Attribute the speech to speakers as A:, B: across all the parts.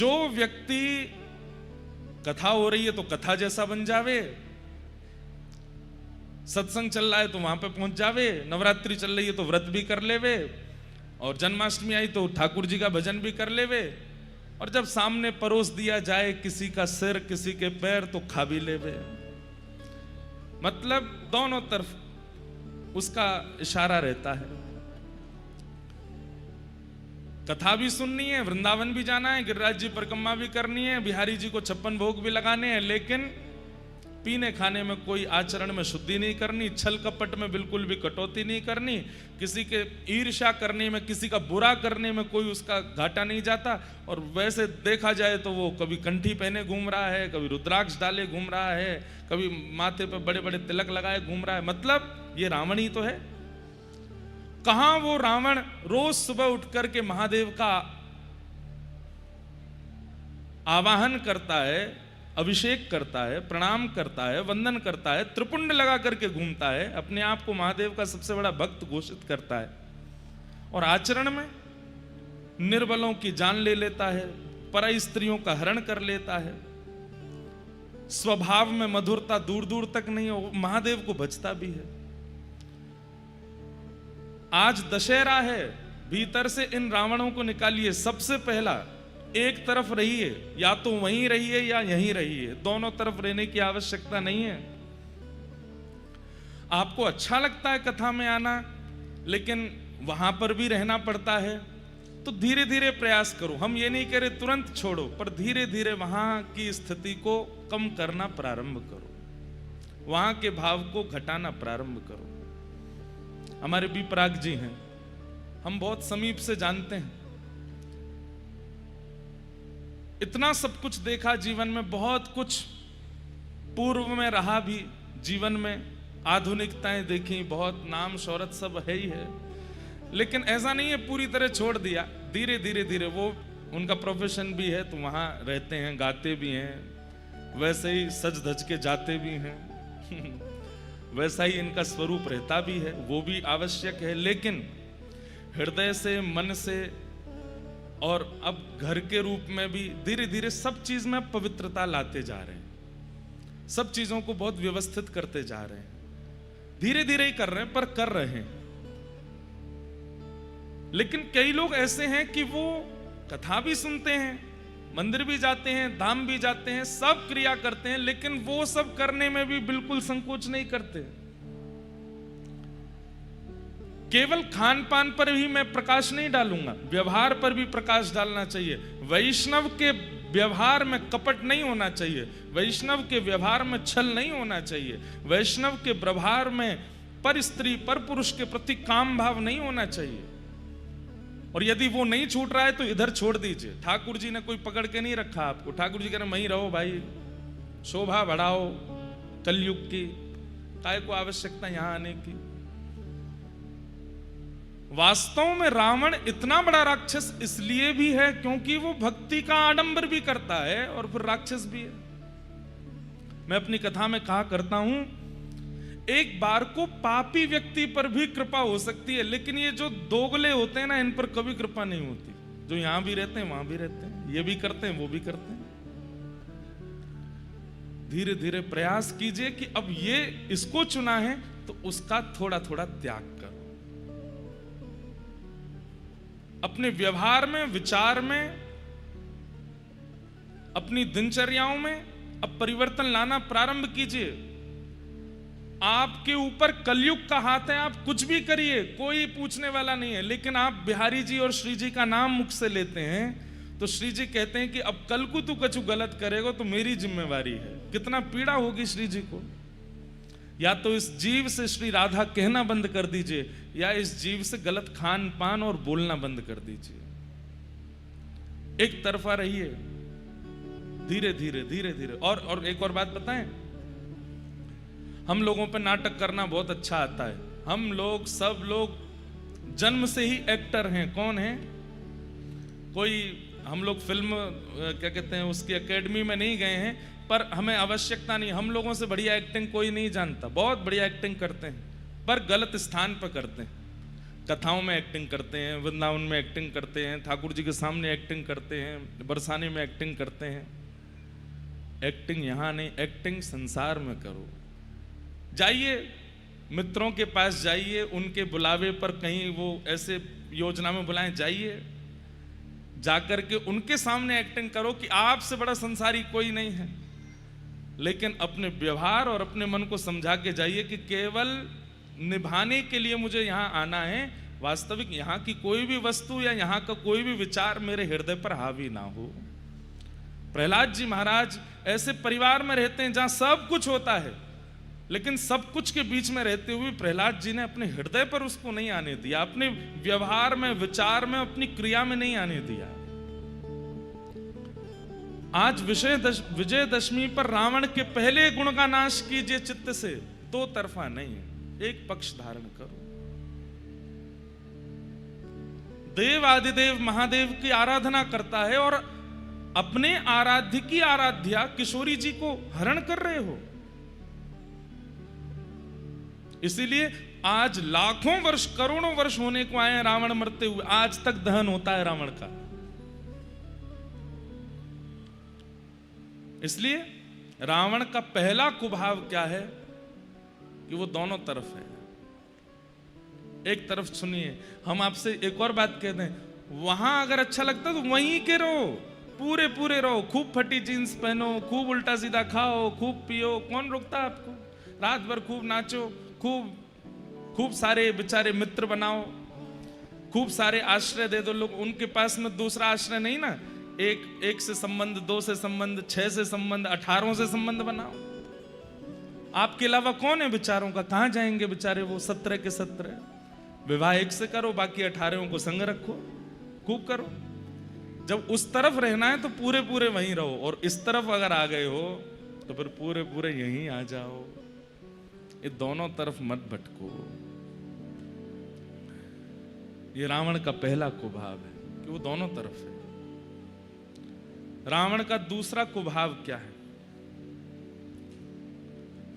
A: जो व्यक्ति कथा हो रही है तो कथा जैसा बन जावे, सत्संग चल रहा है तो वहां पे पहुंच जावे, नवरात्रि चल रही है तो व्रत भी कर लेवे, और जन्माष्टमी आई तो ठाकुर जी का भजन भी कर लेवे, और जब सामने परोस दिया जाए किसी का सिर किसी के पैर तो खा भी लेवे। मतलब दोनों तरफ उसका इशारा रहता है। कथा भी सुननी है, वृंदावन भी जाना है, गिरिराज जी परिक्रमा भी करनी है, बिहारी जी को 56 भोग भी लगाने हैं, लेकिन पीने खाने में कोई आचरण में शुद्धि नहीं करनी, छल कपट में बिल्कुल भी कटौती नहीं करनी, किसी के ईर्ष्या करने में, किसी का बुरा करने में कोई उसका घाटा नहीं जाता। और वैसे देखा जाए तो वो कभी कंठी पहने घूम रहा है, कभी रुद्राक्ष डाले घूम रहा है, कभी माथे पे बड़े बड़े तिलक लगाए घूम रहा है। मतलब ये रावण ही तो है। कहां वो रावण रोज सुबह उठ करके महादेव का आवाहन करता है, अभिषेक करता है, प्रणाम करता है, वंदन करता है, त्रिपुंड लगा करके घूमता है, अपने आप को महादेव का सबसे बड़ा भक्त घोषित करता है, और आचरण में निर्बलों की जान ले लेता है, पराई स्त्रियों का हरण कर लेता है, स्वभाव में मधुरता दूर दूर तक नहीं हो, महादेव को बचता भी है। आज दशहरा है, भीतर से इन रावणों को निकालिए। सबसे पहला एक तरफ रहिए, या तो वहीं रहिए या यहीं रहिए, दोनों तरफ रहने की आवश्यकता नहीं है। आपको अच्छा लगता है कथा में आना, लेकिन वहां पर भी रहना पड़ता है, तो धीरे धीरे प्रयास करो। हम ये नहीं कह रहे तुरंत छोड़ो, पर धीरे धीरे वहां की स्थिति को कम करना प्रारंभ करो, वहां के भाव को घटाना प्रारंभ करो। हमारे बी पराग जी हैं, हम बहुत समीप से जानते हैं, इतना सब कुछ देखा जीवन में, बहुत कुछ पूर्व में रहा भी जीवन में, आधुनिकताएं देखी, बहुत नाम शोहरत सब है ही है, लेकिन ऐसा नहीं है पूरी तरह छोड़ दिया। धीरे धीरे धीरे वो उनका प्रोफेशन भी है तो वहां रहते हैं, गाते भी हैं, वैसे ही सज धज के जाते भी हैं वैसा ही इनका स्वरूप रहता भी है, वो भी आवश्यक है, लेकिन हृदय से, मन से, और अब घर के रूप में भी धीरे धीरे सब चीज में पवित्रता लाते जा रहे हैं, सब चीजों को बहुत व्यवस्थित करते जा रहे हैं। धीरे धीरे ही कर रहे हैं, पर कर रहे हैं। लेकिन कई लोग ऐसे हैं कि वो कथा भी सुनते हैं, मंदिर भी जाते हैं, धाम भी जाते हैं, सब क्रिया करते हैं, लेकिन वो सब करने में भी बिल्कुल संकोच नहीं करते। केवल खान पान पर ही मैं प्रकाश नहीं डालूंगा, व्यवहार पर भी प्रकाश डालना चाहिए। वैष्णव के व्यवहार में कपट नहीं होना चाहिए, वैष्णव के व्यवहार में छल नहीं होना चाहिए, वैष्णव के व्यवहार में पर स्त्री पर पुरुष के प्रति काम भाव नहीं होना चाहिए। और यदि वो नहीं छूट रहा है तो इधर छोड़ दीजिए। ठाकुर जी ने कोई पकड़ के नहीं रखा आपको, ठाकुर जी कह रहे वहीं रहो भाई, शोभा बढ़ाओ कलयुग की, काय को आवश्यकता यहां आने की। वास्तव में रावण इतना बड़ा राक्षस इसलिए भी है क्योंकि वो भक्ति का आडंबर भी करता है और फिर राक्षस भी है। मैं अपनी कथा में कहा करता हूं, एक बार को पापी व्यक्ति पर भी कृपा हो सकती है, लेकिन ये जो दोगले होते हैं ना, इन पर कभी कृपा नहीं होती। जो यहां भी रहते हैं वहां भी रहते हैं, ये भी करते हैं वो भी करते हैं। धीरे धीरे प्रयास कीजिए कि अब ये इसको चुना है तो उसका थोड़ा थोड़ा त्याग करो। अपने व्यवहार में, विचार में, अपनी दिनचर्याओं में अब परिवर्तन लाना प्रारंभ कीजिए। आपके ऊपर कलयुग का हाथ है, आप कुछ भी करिए, कोई पूछने वाला नहीं है। लेकिन आप बिहारी जी और श्री जी का नाम मुख से लेते हैं तो श्री जी कहते हैं कि अब कल को तू कुछ गलत करेगा तो मेरी जिम्मेवारी है। कितना पीड़ा होगी श्री जी को। या तो इस जीव से श्री राधा कहना बंद कर दीजिए, या इस जीव से गलत खान पान और बोलना बंद कर दीजिए। एक तरफा रहिए, धीरे धीरे धीरे धीरे। और एक और बात बताएं, हम लोगों पे नाटक करना बहुत अच्छा आता है। हम लोग सब लोग जन्म से ही एक्टर हैं। कौन है? कोई हम लोग फिल्म क्या कहते हैं उसकी एकेडमी में नहीं गए हैं, पर हमें आवश्यकता नहीं। हम लोगों से बढ़िया एक्टिंग कोई नहीं जानता, बहुत बढ़िया एक्टिंग करते हैं, पर गलत स्थान पर करते हैं। कथाओं में एक्टिंग करते हैं, वृंदावन में एक्टिंग करते हैं, ठाकुर जी के सामने एक्टिंग करते हैं, बरसाने में एक्टिंग करते हैं। एक्टिंग यहाँ नहीं, एक्टिंग संसार में करो। जाइए मित्रों के पास, जाइए उनके बुलावे पर, कहीं वो ऐसे योजना में बुलाएं, जाइए, जाकर के उनके सामने एक्टिंग करो कि आपसे बड़ा संसारी कोई नहीं है। लेकिन अपने व्यवहार और अपने मन को समझा के जाइए कि केवल निभाने के लिए मुझे यहाँ आना है, वास्तविक यहाँ की कोई भी वस्तु या यहाँ का कोई भी विचार मेरे हृदय पर हावी ना हो। प्रहलाद जी महाराज ऐसे परिवार में रहते हैं जहां सब कुछ होता है, लेकिन सब कुछ के बीच में रहते हुए प्रहलाद जी ने अपने हृदय पर उसको नहीं आने दिया, अपने व्यवहार में, विचार में, अपनी क्रिया में नहीं आने दिया। आज विजयदशमी पर रावण के पहले गुण का नाश कीजिए चित्त से, दो तरफा नहीं, एक पक्ष धारण करो। देव आदिदेव महादेव की आराधना करता है और अपने आराध्य की आराध्या किशोरी जी को हरण कर रहे हो। इसीलिए आज लाखों वर्ष, करोड़ों वर्ष होने को आए हैं रावण मरते हुए, आज तक दहन होता है रावण का। इसलिए रावण का पहला कुभाव क्या है कि वो दोनों तरफ है। एक तरफ सुनिए, हम आपसे एक और बात कहते हैं, वहां अगर अच्छा लगता है तो वहीं के रहो, पूरे पूरे रहो, खूब फटी जीन्स पहनो, खूब उल्टा सीधा खाओ, खूब पियो, कौन रोकता है आपको? रात भर खूब नाचो, खूब सारे बेचारे मित्र बनाओ, खूब सारे आश्रय दे दो। लोग उनके पास में दूसरा आश्रय नहीं ना, एक से संबंध, 2 से संबंध, 6 से संबंध, 18 से संबंध बनाओ। आपके अलावा कौन है बेचारों का? कहां जाएंगे बेचारे वो 17 के 17? विवाह एक से करो, बाकी 18 को संग रखो, खूब करो। जब उस तरफ रहना है तो पूरे पूरे वहीं रहो, और इस तरफ अगर आ गए हो तो फिर पूरे पूरे यहीं आ जाओ। ये दोनों तरफ मत भटको। ये रावण का पहला कुभाव है कि वो दोनों तरफ है। रावण का दूसरा कुभाव क्या है?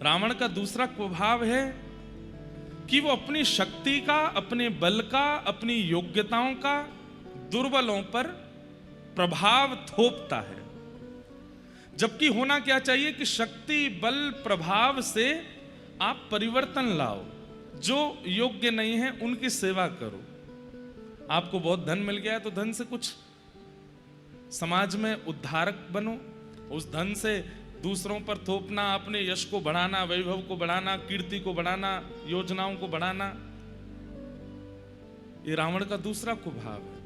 A: रावण का दूसरा कुभाव है कि वो अपनी शक्ति का, अपने बल का, अपनी योग्यताओं का दुर्बलों पर प्रभाव थोपता है। जबकि होना क्या चाहिए कि शक्ति, बल, प्रभाव से आप परिवर्तन लाओ। जो योग्य नहीं है उनकी सेवा करो। आपको बहुत धन मिल गया है तो धन से कुछ समाज में उद्धारक बनो। उस धन से दूसरों पर थोपना, अपने यश को बढ़ाना, वैभव को बढ़ाना, कीर्ति को बढ़ाना, योजनाओं को बढ़ाना, ये रावण का दूसरा कुभाव है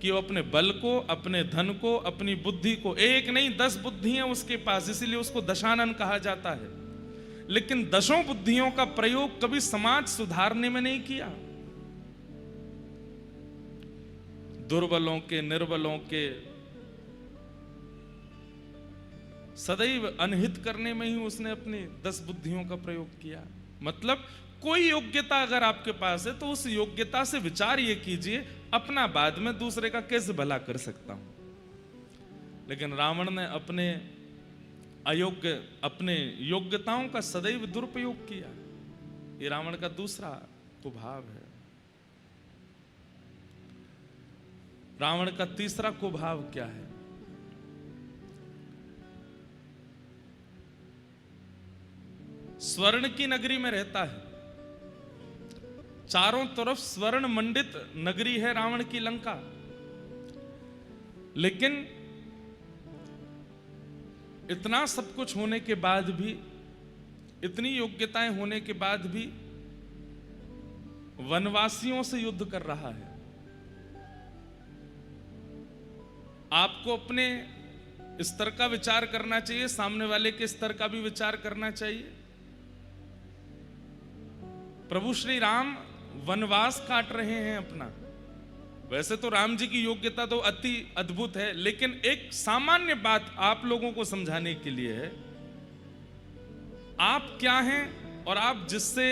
A: कि वो अपने बल को, अपने धन को, अपनी बुद्धि को, एक नहीं 10 बुद्धियां उसके पास, इसीलिए उसको दशानन कहा जाता है। लेकिन 10 बुद्धियों का प्रयोग कभी समाज सुधारने में नहीं किया। दुर्बलों के, निर्बलों के सदैव अनहित करने में ही उसने अपनी 10 बुद्धियों का प्रयोग किया। मतलब कोई योग्यता अगर आपके पास है तो उस योग्यता से विचार ये कीजिए, अपना बाद में दूसरे का कैसे भला कर सकता हूं। लेकिन रावण ने अपने अयोग्य, अपने योग्यताओं का सदैव दुरुपयोग किया। ये रावण का दूसरा कुभाव है। रावण का तीसरा कुभाव क्या है? स्वर्ण की नगरी में रहता है, चारों तरफ स्वर्ण मंडित नगरी है रावण की लंका। लेकिन इतना सब कुछ होने के बाद भी, इतनी योग्यताएं होने के बाद भी वनवासियों से युद्ध कर रहा है। आपको अपने स्तर का विचार करना चाहिए, सामने वाले के स्तर का भी विचार करना चाहिए। प्रभु श्री राम वनवास काट रहे हैं अपना। वैसे तो राम जी की योग्यता तो अति अद्भुत है, लेकिन एक सामान्य बात आप लोगों को समझाने के लिए है। आप क्या हैं और आप जिससे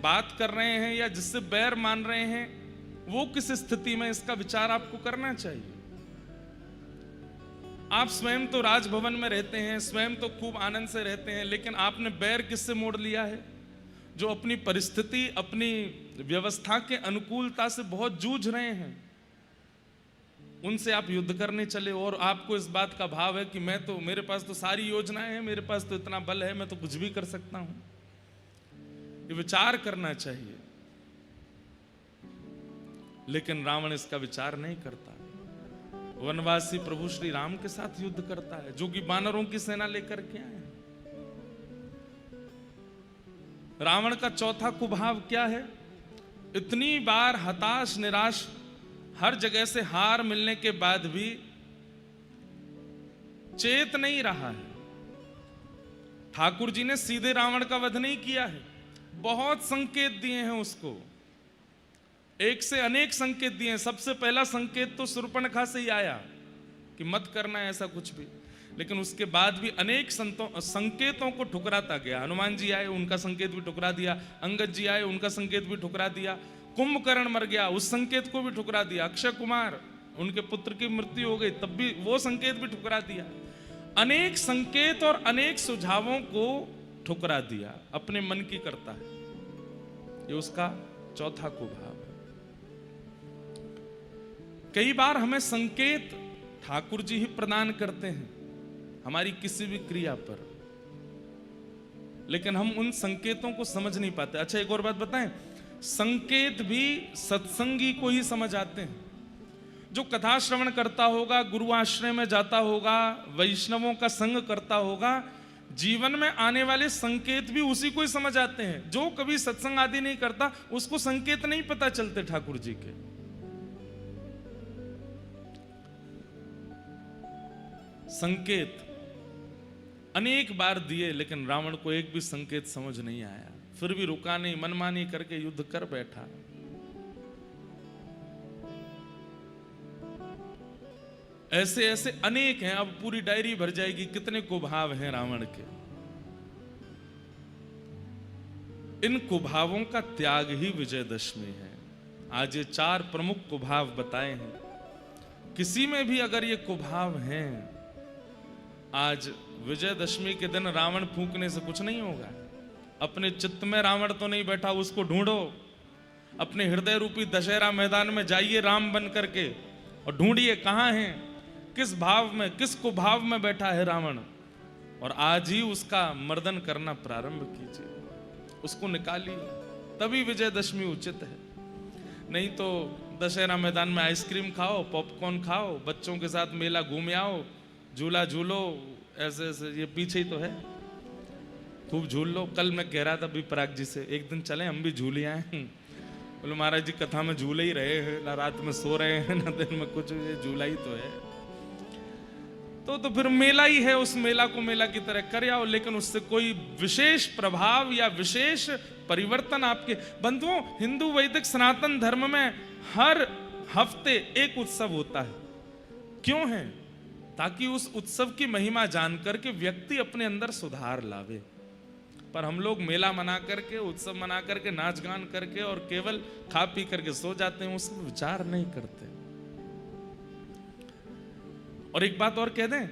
A: बात कर रहे हैं या जिससे बैर मान रहे हैं, वो किस स्थिति में, इसका विचार आपको करना चाहिए। आप स्वयं तो राजभवन में रहते हैं, स्वयं तो खूब आनंद से रहते हैं, लेकिन आपने बैर किससे मोड़ लिया है? जो अपनी परिस्थिति, अपनी व्यवस्था के अनुकूलता से बहुत जूझ रहे हैं, उनसे आप युद्ध करने चले और आपको इस बात का भाव है कि मेरे पास तो सारी योजनाएं हैं, मेरे पास तो इतना बल है, मैं तो कुछ भी कर सकता हूं। ये विचार करना चाहिए, लेकिन रावण इसका विचार नहीं करता। वनवासी प्रभु श्री राम के साथ युद्ध करता है, जो कि वानरों की सेना लेकर के आए हैं। रावण का चौथा कुभाव क्या है? इतनी बार हताश, निराश, हर जगह से हार मिलने के बाद भी चेत नहीं रहा है। ठाकुर जी ने सीधे रावण का वध नहीं किया है, बहुत संकेत दिए हैं उसको, एक से अनेक संकेत दिए हैं। सबसे पहला संकेत तो शूर्पणखा से ही आया कि मत करना है ऐसा कुछ भी, लेकिन उसके बाद भी अनेक संकेतों को ठुकराता गया। हनुमान जी आए, उनका संकेत भी ठुकरा दिया। अंगद जी आए, उनका संकेत भी ठुकरा दिया। कुंभकर्ण मर गया, उस संकेत को भी ठुकरा दिया। अक्षय कुमार, उनके पुत्र की मृत्यु हो गई, तब भी वो संकेत भी ठुकरा दिया। अनेक संकेत और अनेक सुझावों को ठुकरा दिया, अपने मन की करता है। ये उसका चौथा कुभाव है। कई बार हमें संकेत ठाकुर जी ही प्रदान करते हैं हमारी किसी भी क्रिया पर, लेकिन हम उन संकेतों को समझ नहीं पाते। अच्छा, एक और बात बताएं, संकेत भी सत्संगी को ही समझ आते हैं। जो कथा श्रवण करता होगा, गुरु आश्रय में जाता होगा, वैष्णवों का संग करता होगा, जीवन में आने वाले संकेत भी उसी को ही समझ आते हैं। जो कभी सत्संग आदि नहीं करता, उसको संकेत नहीं पता चलते ठाकुर जी के। संकेत अनेक बार दिए, लेकिन रावण को एक भी संकेत समझ नहीं आया। फिर भी रुका नहीं, मनमानी करके युद्ध कर बैठा। ऐसे ऐसे अनेक हैं, अब पूरी डायरी भर जाएगी कितने कुभाव हैं रावण के। इन कुभावों का त्याग ही विजयदशमी है। आज ये 4 प्रमुख कुभाव बताए हैं। किसी में भी अगर ये कुभाव हैं, आज विजयदशमी के दिन रावण फूंकने से कुछ नहीं होगा। अपने चित्त में रावण तो नहीं बैठा, उसको ढूंढो। अपने हृदय रूपी दशहरा मैदान में जाइए राम बन करके और ढूंढिए कहां है, किस भाव में, किस कुभाव में बैठा है रावण, और आज ही उसका मर्दन करना प्रारंभ कीजिए, उसको निकालिए, तभी विजयदशमी उचित है। नहीं तो दशहरा मैदान में आइसक्रीम खाओ, पॉपकॉर्न खाओ, बच्चों के साथ मेला घूम आओ, झूला झूलो, ऐसे ऐसे, ये पीछे ही तो है, खूब झूल लो। कल मैं कह रहा था अभी पराग जी से, एक दिन चले हम भी झूल आए। बोले महाराज जी कथा में झूले ही रहे हैं, ना रात में सो रहे हैं ना दिन में कुछ, ये झूला ही तो है। तो फिर मेला ही है, उस मेला को मेला की तरह कर आओ, लेकिन उससे कोई विशेष प्रभाव या विशेष परिवर्तन आपके। बंधुओं, हिंदू वैदिक सनातन धर्म में हर हफ्ते एक उत्सव होता है। क्यों है? ताकि उस उत्सव की महिमा जानकर के व्यक्ति अपने अंदर सुधार लावे। पर हम लोग मेला मना करके, उत्सव मना करके, नाच गान करके और केवल खा पी करके सो जाते हैं, उसका विचार नहीं करते। और एक बात और कह दें,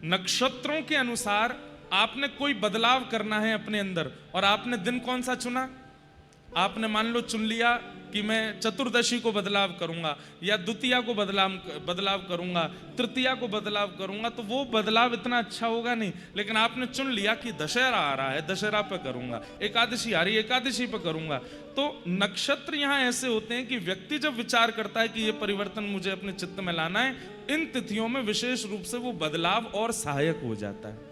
A: नक्षत्रों के अनुसार आपने कोई बदलाव करना है अपने अंदर, और आपने दिन कौन सा चुना? आपने मान लो चुन लिया कि मैं चतुर्दशी को बदलाव करूंगा, या द्वितीया को बदलाव करूंगा, तृतीया को बदलाव करूंगा, तो वो बदलाव इतना अच्छा होगा नहीं। लेकिन आपने चुन लिया कि दशहरा आ रहा है, दशहरा पे करूंगा, एकादशी आ रही है, एकादशी पे करूंगा। तो नक्षत्र यहां ऐसे होते हैं कि व्यक्ति जब विचार करता है कि ये परिवर्तन मुझे अपने चित्त में लाना है, इन तिथियों में विशेष रूप से वो बदलाव और सहायक हो जाता है।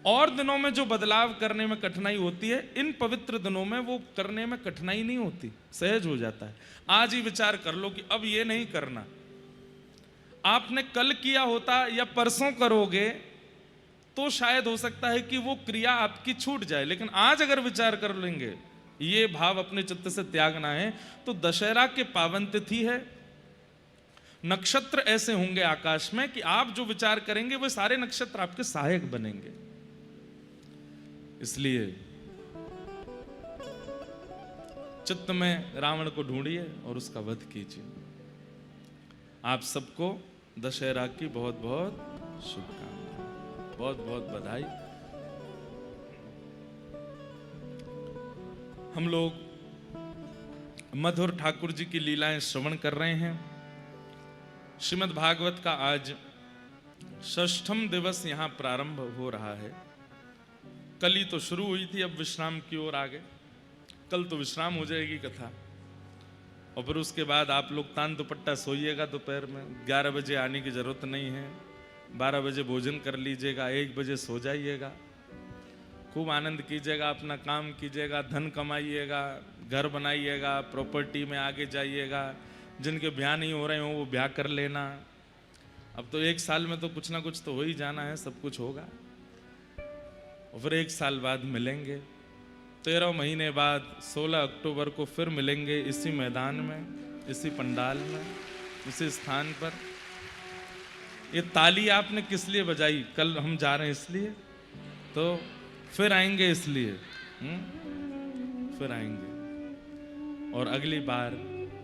A: और दिनों में जो बदलाव करने में कठिनाई होती है, इन पवित्र दिनों में वो करने में कठिनाई नहीं होती, सहज हो जाता है। आज ही विचार कर लो कि अब ये नहीं करना, आपने कल किया होता या परसों करोगे तो शायद हो सकता है कि वो क्रिया आपकी छूट जाए। लेकिन आज अगर विचार कर लेंगे, ये भाव अपने चित्त से त्यागना है, तो दशहरा के पावन तिथि है, नक्षत्र ऐसे होंगे आकाश में कि आप जो विचार करेंगे वो सारे नक्षत्र आपके सहायक बनेंगे। इसलिए चित्त में रावण को ढूंढिए और उसका वध कीजिए। आप सबको दशहरा की बहुत बहुत शुभकामनाएं, बहुत बहुत बधाई। हम लोग मधुर ठाकुर जी की लीलाएं श्रवण कर रहे हैं। श्रीमद् भागवत का आज षष्ठम दिवस यहाँ प्रारंभ हो रहा है। कल ही तो शुरू हुई थी, अब विश्राम की ओर आ गए। कल तो विश्राम हो जाएगी कथा, और फिर उसके बाद आप लोग तान दुपट्टा सोइएगा दोपहर में। 11 बजे आने की जरूरत नहीं है, 12 बजे भोजन कर लीजिएगा, 1 बजे सो जाइएगा, खूब आनंद कीजिएगा, अपना काम कीजिएगा, धन कमाइएगा, घर बनाइएगा, प्रॉपर्टी में आगे जाइएगा। जिनके ब्याह नहीं हो रहे हो वो ब्याह कर लेना। अब तो 1 साल में तो कुछ ना कुछ तो हो ही जाना है, सब कुछ होगा। और फिर 1 साल बाद मिलेंगे, 13 महीने बाद 16 अक्टूबर को फिर मिलेंगे इसी मैदान में, इसी पंडाल में, इसी स्थान पर। ये ताली आपने किस लिए बजाई? कल हम जा रहे हैं इसलिए, तो फिर आएंगे इसलिए, फिर आएंगे और अगली बार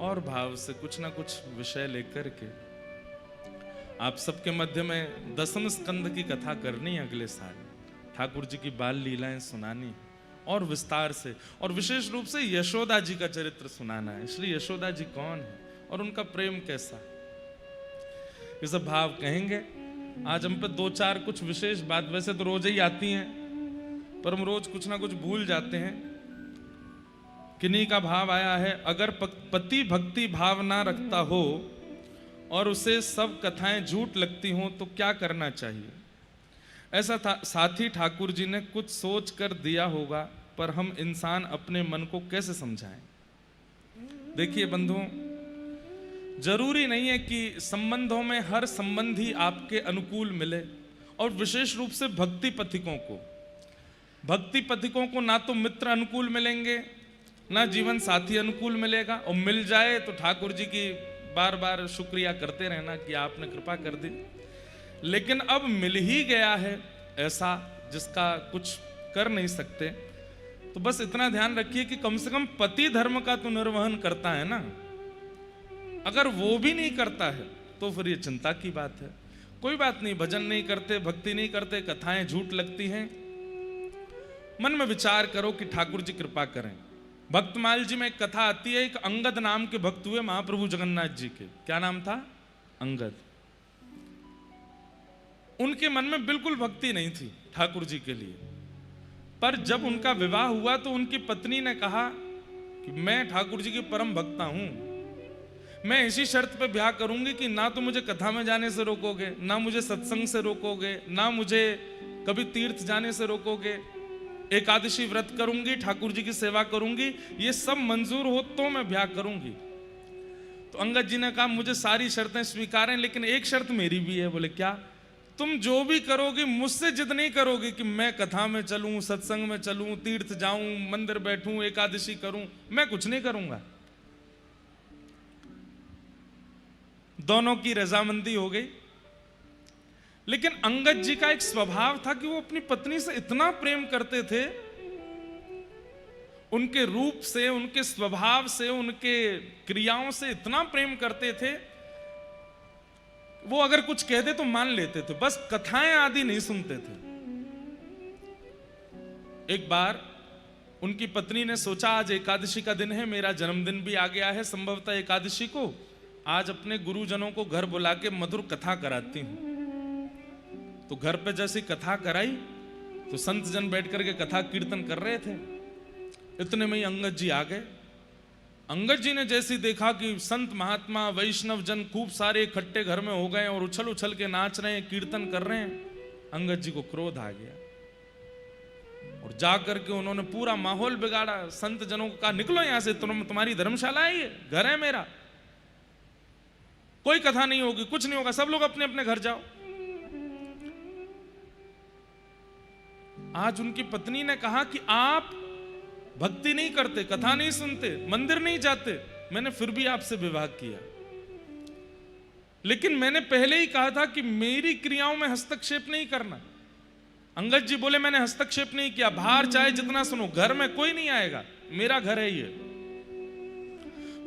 A: और भाव से कुछ ना कुछ विषय लेकर के आप सबके मध्य में 10वें स्कंद की कथा करनी है। अगले साल ठाकुर जी की बाल लीलाएं सुनानी और विस्तार से, और विशेष रूप से यशोदा जी का चरित्र सुनाना है। इसलिए यशोदा जी कौन है और उनका प्रेम कैसा, ये सब भाव कहेंगे। आज हम पे 2-4 कुछ विशेष बात वैसे तो रोज ही आती हैं, पर हम रोज कुछ ना कुछ भूल जाते हैं। किन्हीं का भाव आया है, अगर पति भक्ति भाव ना रखता हो और उसे सब कथाएं झूठ लगती हों तो क्या करना चाहिए? ऐसा साथी ठाकुर जी ने कुछ सोच कर दिया होगा, पर हम इंसान अपने मन को कैसे समझाएं? देखिए बंधुओं, जरूरी नहीं है कि संबंधों में हर संबंधी आपके अनुकूल मिले, और विशेष रूप से भक्ति पथिकों को ना तो मित्र अनुकूल मिलेंगे, ना जीवन साथी अनुकूल मिलेगा। और मिल जाए तो ठाकुर जी की बार बार शुक्रिया करते रहना कि आपने कृपा कर दी। लेकिन अब मिल ही गया है ऐसा जिसका कुछ कर नहीं सकते, तो बस इतना ध्यान रखिए कि कम से कम पति धर्म का तो निर्वहन करता है ना। अगर वो भी नहीं करता है तो फिर ये चिंता की बात है। कोई बात नहीं, भजन नहीं करते, भक्ति नहीं करते, कथाएं झूठ लगती हैं, मन में विचार करो कि ठाकुर जी कृपा करें। भक्तमाल जी में एक कथा आती है, एक अंगद नाम के भक्त हुए महाप्रभु जगन्नाथ जी के। क्या नाम था? अंगद। उनके मन में बिल्कुल भक्ति नहीं थी ठाकुर जी के लिए, पर जब उनका विवाह हुआ तो उनकी पत्नी ने कहा कि मैं ठाकुर जी की परम भक्ता हूं, मैं इसी शर्त पे ब्याह करूंगी कि ना तो मुझे कथा में जाने से रोकोगे, ना मुझे सत्संग से रोकोगे, ना मुझे कभी तीर्थ जाने से रोकोगे, एकादशी व्रत करूंगी, ठाकुर जी की सेवा करूंगी, ये सब मंजूर हो तो मैं ब्याह करूंगी। तो अंगद जी ने कहा मुझे सारी शर्तें स्वीकार हैं, लेकिन एक शर्त मेरी भी है। बोले क्या? तुम जो भी करोगी मुझसे जिद नहीं करोगी कि मैं कथा में चलूं, सत्संग में चलूं, तीर्थ जाऊं, मंदिर बैठूं, एकादशी करूं, मैं कुछ नहीं करूंगा। दोनों की रजामंदी हो गई। लेकिन अंगद जी का एक स्वभाव था कि वो अपनी पत्नी से इतना प्रेम करते थे, उनके रूप से, उनके स्वभाव से, उनके क्रियाओं से इतना प्रेम करते थे, वो अगर कुछ कहते तो मान लेते थे, बस कथाएं आदि नहीं सुनते थे। एक बार उनकी पत्नी ने सोचा आज एकादशी का दिन है, मेरा जन्मदिन भी आ गया है संभवतः एकादशी को, आज अपने गुरुजनों को घर बुला के मधुर कथा कराती हूं। तो घर पे जैसी कथा कराई तो संत जन बैठ करके कथा कीर्तन कर रहे थे। इतने में ही अंगद जी आ गए। अंगद जी ने जैसे देखा कि संत महात्मा वैष्णव जन खूब सारे इकट्ठे घर में हो गए और उछल उछल के नाच रहे हैं, कीर्तन कर रहे हैं, अंगद जी को क्रोध आ गया और जा करके उन्होंने पूरा माहौल बिगाड़ा। संत जनों को कहा निकलो यहां से, तुम्हारी धर्मशाला है ये, घर है मेरा, कोई कथा नहीं होगी, कुछ नहीं होगा, सब लोग अपने अपने घर जाओ। आज उनकी पत्नी ने कहा कि आप भक्ति नहीं करते, कथा नहीं सुनते, मंदिर नहीं जाते, मैंने फिर भी आपसे विवाह किया, लेकिन मैंने पहले ही कहा था कि मेरी क्रियाओं में हस्तक्षेप नहीं करना। अंगद जी बोले मैंने हस्तक्षेप नहीं किया, बाहर चाहे जितना सुनो, घर में कोई नहीं आएगा, मेरा घर है ये।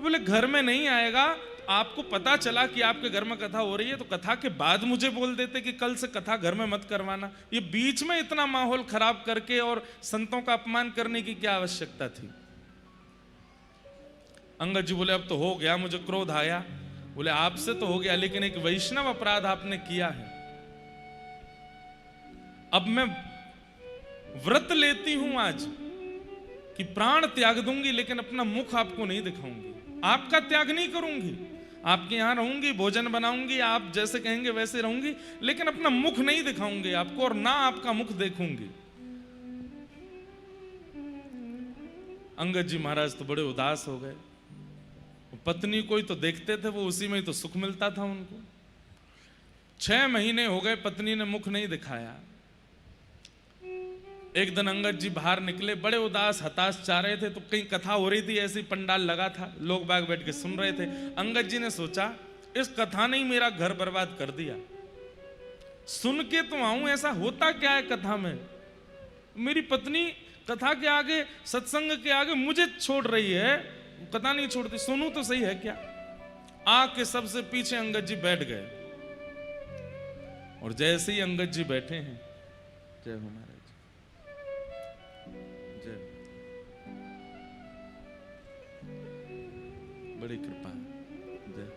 A: बोले घर में नहीं आएगा, आपको पता चला कि आपके घर में कथा हो रही है तो कथा के बाद मुझे बोल देते कि कल से कथा घर में मत करवाना। ये बीच में इतना माहौल खराब करके और संतों का अपमान करने की क्या आवश्यकता थी? अंगद जी बोले अब तो हो गया, मुझे क्रोध आया। बोले आपसे तो हो गया, लेकिन एक वैष्णव अपराध आपने किया है। अब मैं व्रत लेती हूं आज कि प्राण त्याग दूंगी, लेकिन अपना मुख आपको नहीं दिखाऊंगी, आपका त्याग नहीं करूंगी, आपके यहां रहूंगी, भोजन बनाऊंगी, आप जैसे कहेंगे वैसे रहूंगी, लेकिन अपना मुख नहीं दिखाऊंगी आपको, और ना आपका मुख देखूंगी। अंगद जी महाराज तो बड़े उदास हो गए। पत्नी कोई तो देखते थे, वो उसी में ही तो सुख मिलता था उनको। 6 महीने हो गए पत्नी ने मुख नहीं दिखाया। एक दिन अंगद जी बाहर निकले, बड़े उदास हताश जा रहे थे, तो कहीं कथा हो रही थी, ऐसी पंडाल लगा था, लोग बाग बैठ के सुन रहे थे। अंगद जी ने सोचा इस कथा ने ही मेरा घर बर्बाद कर दिया, सुन के तो आऊं, ऐसा होता क्या है कथा में, मेरी पत्नी कथा के आगे, सत्संग के आगे मुझे छोड़ रही है, कथा नहीं छोड़ती, सुनूं तो सही है क्या। आके सबसे पीछे अंगद जी बैठ गए, और जैसे ही अंगद जी बैठे हैं, जय हो महाराज, जय, बड़ी कृपा, जय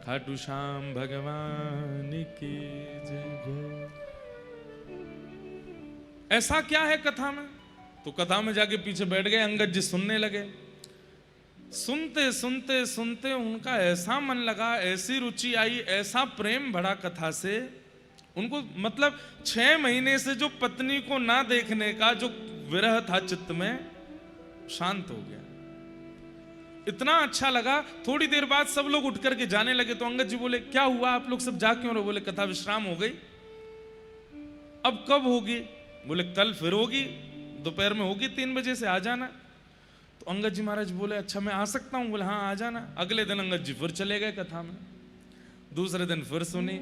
A: खाटू श्याम भगवान की जय। ऐसा क्या है कथा में, तो कथा में जाके पीछे बैठ गए, अंगद जी सुनने लगे। सुनते सुनते सुनते उनका ऐसा मन लगा, ऐसी रुचि आई, ऐसा प्रेम बढ़ा कथा से उनको, मतलब 6 महीने से जो पत्नी को ना देखने का जो विरह था चित्त में, शांत हो गया। इतना अच्छा लगा। थोड़ी देर बाद सब लोग उठ करके जाने लगे, तो अंगद जी बोले क्या हुआ, आप लोग सब जा क्यों रहे? बोले कथा विश्राम हो गई। अब कब होगी? बोले कल फिर होगी, दोपहर में होगी, 3 बजे से आ जाना। तो अंगद जी महाराज बोले अच्छा मैं आ सकता हूं? बोले हाँ आ जाना। अगले दिन अंगद जी फिर चले गए कथा में, दूसरे दिन फिर सुनी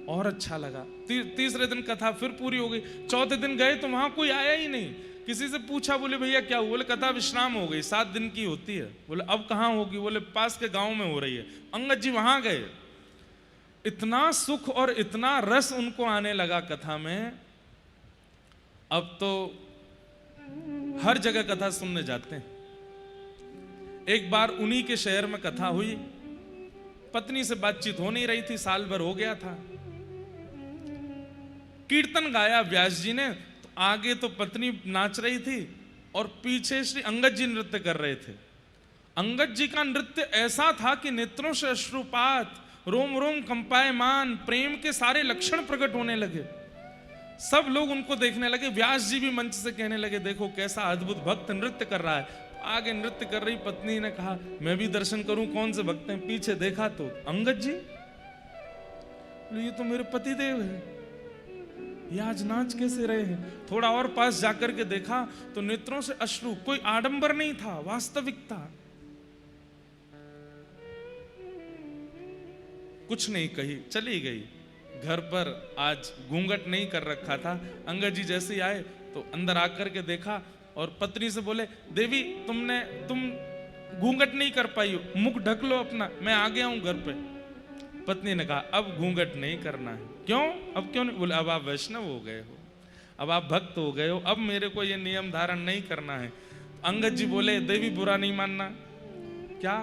A: और अच्छा लगा, तीसरे दिन कथा फिर पूरी हो गई। चौथे दिन गए तो वहां कोई आया ही नहीं। किसी से पूछा, बोले भैया क्या हुआ? बोले कथा विश्राम हो गई, 7 दिन की होती है। बोले अब कहाँ होगी? बोले पास के गांव में हो रही है। अंगद जी वहां गए, इतना सुख और इतना रस उनको आने लगा कथा में। अब तो हर जगह कथा सुनने जाते हैं। एक बार उन्हीं के शहर में कथा हुई, पत्नी से बातचीत हो नहीं रही थी, साल भर हो गया था। कीर्तन गाया व्यास जी ने, तो आगे तो पत्नी नाच रही थी और पीछे श्री अंगद जी नृत्य कर रहे थे। अंगद जी का नृत्य ऐसा था कि नेत्रों से अश्रुपात, रोम रोम कंपायमान, प्रेम के सारे लक्षण प्रकट होने लगे। सब लोग उनको देखने लगे। व्यास जी भी मंच से कहने लगे देखो कैसा अद्भुत भक्त नृत्य कर रहा है। आगे नृत्य कर रही पत्नी ने कहा मैं भी दर्शन करूं, कौन से भक्त हैं? पीछे देखा तो अंगद जी, ये तो मेरे पति देव है, ये आज नाच कैसे रहे हैं? थोड़ा और पास जाकर के देखा तो नेत्रों से अश्रु, कोई आडंबर नहीं था, वास्तविकता। कुछ नहीं कही, चली गई। घर पर आज घूंघट नहीं कर रखा था। अंगद जी जैसे ही आए तो अंदर आकर के देखा और पत्नी से बोले देवी तुम घूंघट नहीं कर पाई हो, मुख ढक लो अपना, मैं आ गया हूं घर पे। पत्नी ने कहा अब घूंघट नहीं करना है। क्यों? अब क्यों नहीं? बोले अब आप वैष्णव हो गए हो, अब आप भक्त हो गए हो, अब मेरे को ये नियम धारण नहीं करना है। अंगद जी बोले देवी बुरा नहीं मानना। क्या?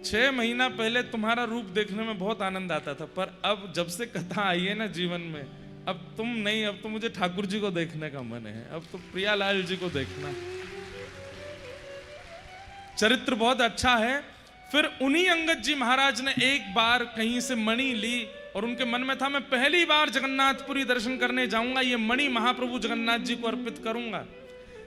A: 6 महीना पहले तुम्हारा रूप देखने में बहुत आनंद आता था, पर अब जब से कथा आई है ना जीवन में, अब तुम नहीं, अब तो मुझे ठाकुर जी को देखने का मन है, अब तो प्रियालाल जी को देखना। चरित्र बहुत अच्छा है। फिर उन्हीं अंगद जी महाराज ने एक बार कहीं से मणि ली और उनके मन में था मैं पहली बार जगन्नाथपुरी दर्शन करने जाऊंगा, ये मणि महाप्रभु जगन्नाथ जी को अर्पित करूंगा।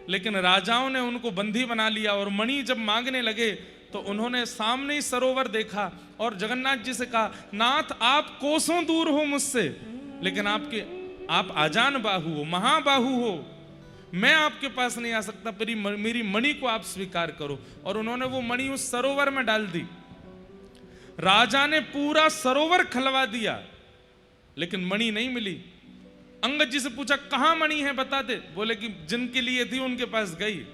A: लेकिन राजाओं ने उनको बंदी बना लिया और मणि जब मांगने लगे तो उन्होंने सामने ही सरोवर देखा और जगन्नाथ जी से कहा नाथ आप कोसों दूर हो मुझसे, लेकिन आप आजान बाहु हो, महाबाहु हो, मैं आपके पास नहीं आ सकता, मेरी मणि को आप स्वीकार करो। और उन्होंने वो मणि उस सरोवर में डाल दी। राजा ने पूरा सरोवर खलवा दिया लेकिन मणि नहीं मिली। अंगद जी से पूछा कहां मणि है बता दे। बोले कि जिनके लिए थी उनके पास गई।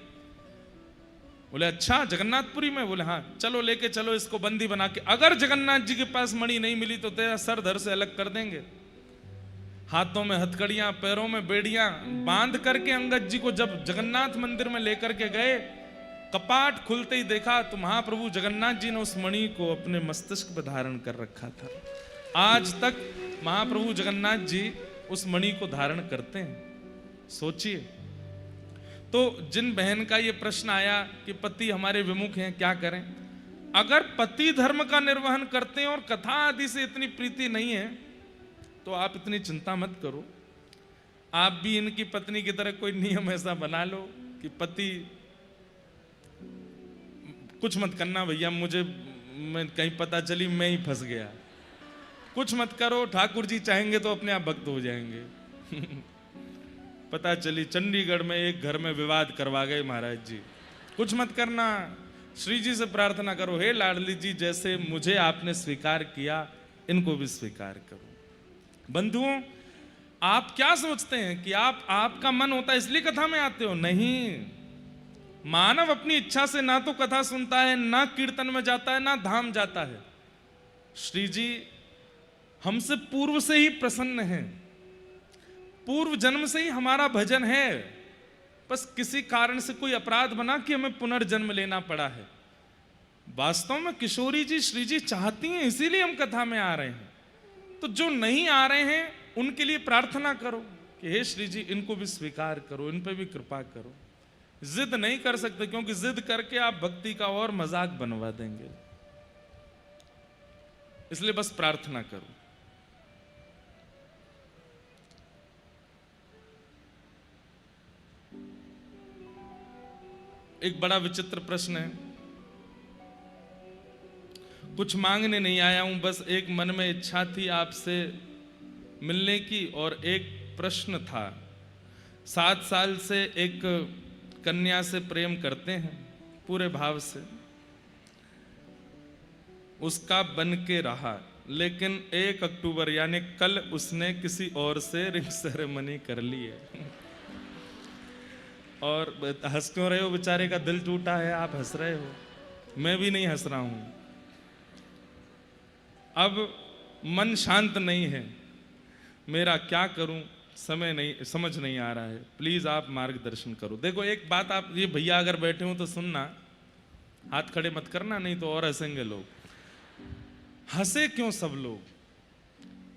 A: बोले अच्छा जगन्नाथपुरी में? बोले हाँ, चलो लेके चलो इसको बंदी बना के, अगर जगन्नाथ जी के पास मणि नहीं मिली तो तेरा सर धड़ से अलग कर देंगे। हाथों में हथकड़ियां, पैरों में बेड़ियां बांध करके अंगद जी को जब जगन्नाथ मंदिर में लेकर के गए कपाट खुलते ही देखा तो महाप्रभु जगन्नाथ जी ने उस मणि को अपने मस्तिष्क पर धारण कर रखा था। आज तक महाप्रभु जगन्नाथ जी उस मणि को धारण करते हैं। सोचिए, तो जिन बहन का ये प्रश्न आया कि पति हमारे विमुख हैं, क्या करें? अगर पति धर्म का निर्वहन करते हैं और कथा आदि से इतनी प्रीति नहीं है तो आप इतनी चिंता मत करो। आप भी इनकी पत्नी की तरह कोई नियम ऐसा बना लो कि पति कुछ मत करना भैया, मुझे मैं कहीं पता चली मैं ही फंस गया, कुछ मत करो, ठाकुर जी चाहेंगे तो अपने आप भक्त हो जाएंगे। पता चली चंडीगढ़ में एक घर में विवाद करवा गए महाराज जी। कुछ मत करना, श्री जी से प्रार्थना करो, हे लाडली जी जैसे मुझे आपने स्वीकार किया इनको भी स्वीकार करो। बंधुओं, आप क्या सोचते हैं कि आपका मन होता है इसलिए कथा में आते हो? नहीं, मानव अपनी इच्छा से ना तो कथा सुनता है, ना कीर्तन में जाता है, ना धाम जाता है। श्री जी हमसे पूर्व से ही प्रसन्न हैं, पूर्व जन्म से ही हमारा भजन है, बस किसी कारण से कोई अपराध बना कि हमें पुनर्जन्म लेना पड़ा है। वास्तव में किशोरी जी श्री जी चाहती हैं, इसीलिए हम कथा में आ रहे हैं। तो जो नहीं आ रहे हैं उनके लिए प्रार्थना करो कि हे श्री जी इनको भी स्वीकार करो, इन पे भी कृपा करो। जिद नहीं कर सकते क्योंकि जिद करके आप भक्ति का और मजाक बनवा देंगे, इसलिए बस प्रार्थना करो। एक बड़ा विचित्र प्रश्न है, कुछ मांगने नहीं आया हूं, बस एक मन में इच्छा थी आपसे मिलने की और एक प्रश्न था। 7 साल से एक कन्या से प्रेम करते हैं पूरे भाव से, उसका बन के रहा, लेकिन 1 अक्टूबर यानी कल उसने किसी और से रिंग सेरेमनी कर ली है। और हंस क्यों रहे हो? बेचारे का दिल टूटा है, आप हंस रहे हो, मैं भी नहीं हंस रहा हूं। अब मन शांत नहीं है, मेरा क्या करूं समझ नहीं आ रहा है, प्लीज आप मार्गदर्शन करो। देखो एक बात, आप ये भैया अगर बैठे हो तो सुनना, हाथ खड़े मत करना नहीं तो और हंसेंगे लोग। हंसे क्यों सब लोग?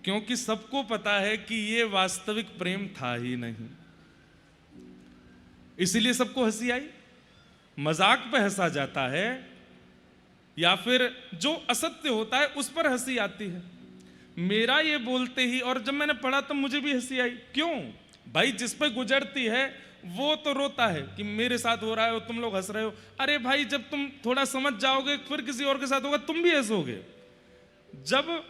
A: क्योंकि सबको पता है कि ये वास्तविक प्रेम था ही नहीं, इसीलिए सबको हंसी आई। मजाक पे हंसा जाता है या फिर जो असत्य होता है उस पर हंसी आती है। मेरा ये बोलते ही, और जब मैंने पढ़ा तब मुझे भी हंसी आई। क्यों भाई? जिस पे गुजरती है वो तो रोता है कि मेरे साथ हो रहा है और तुम लोग हंस रहे हो। अरे भाई, जब तुम थोड़ा समझ जाओगे फिर किसी और के साथ होगा, तुम भी हंसोगे। जब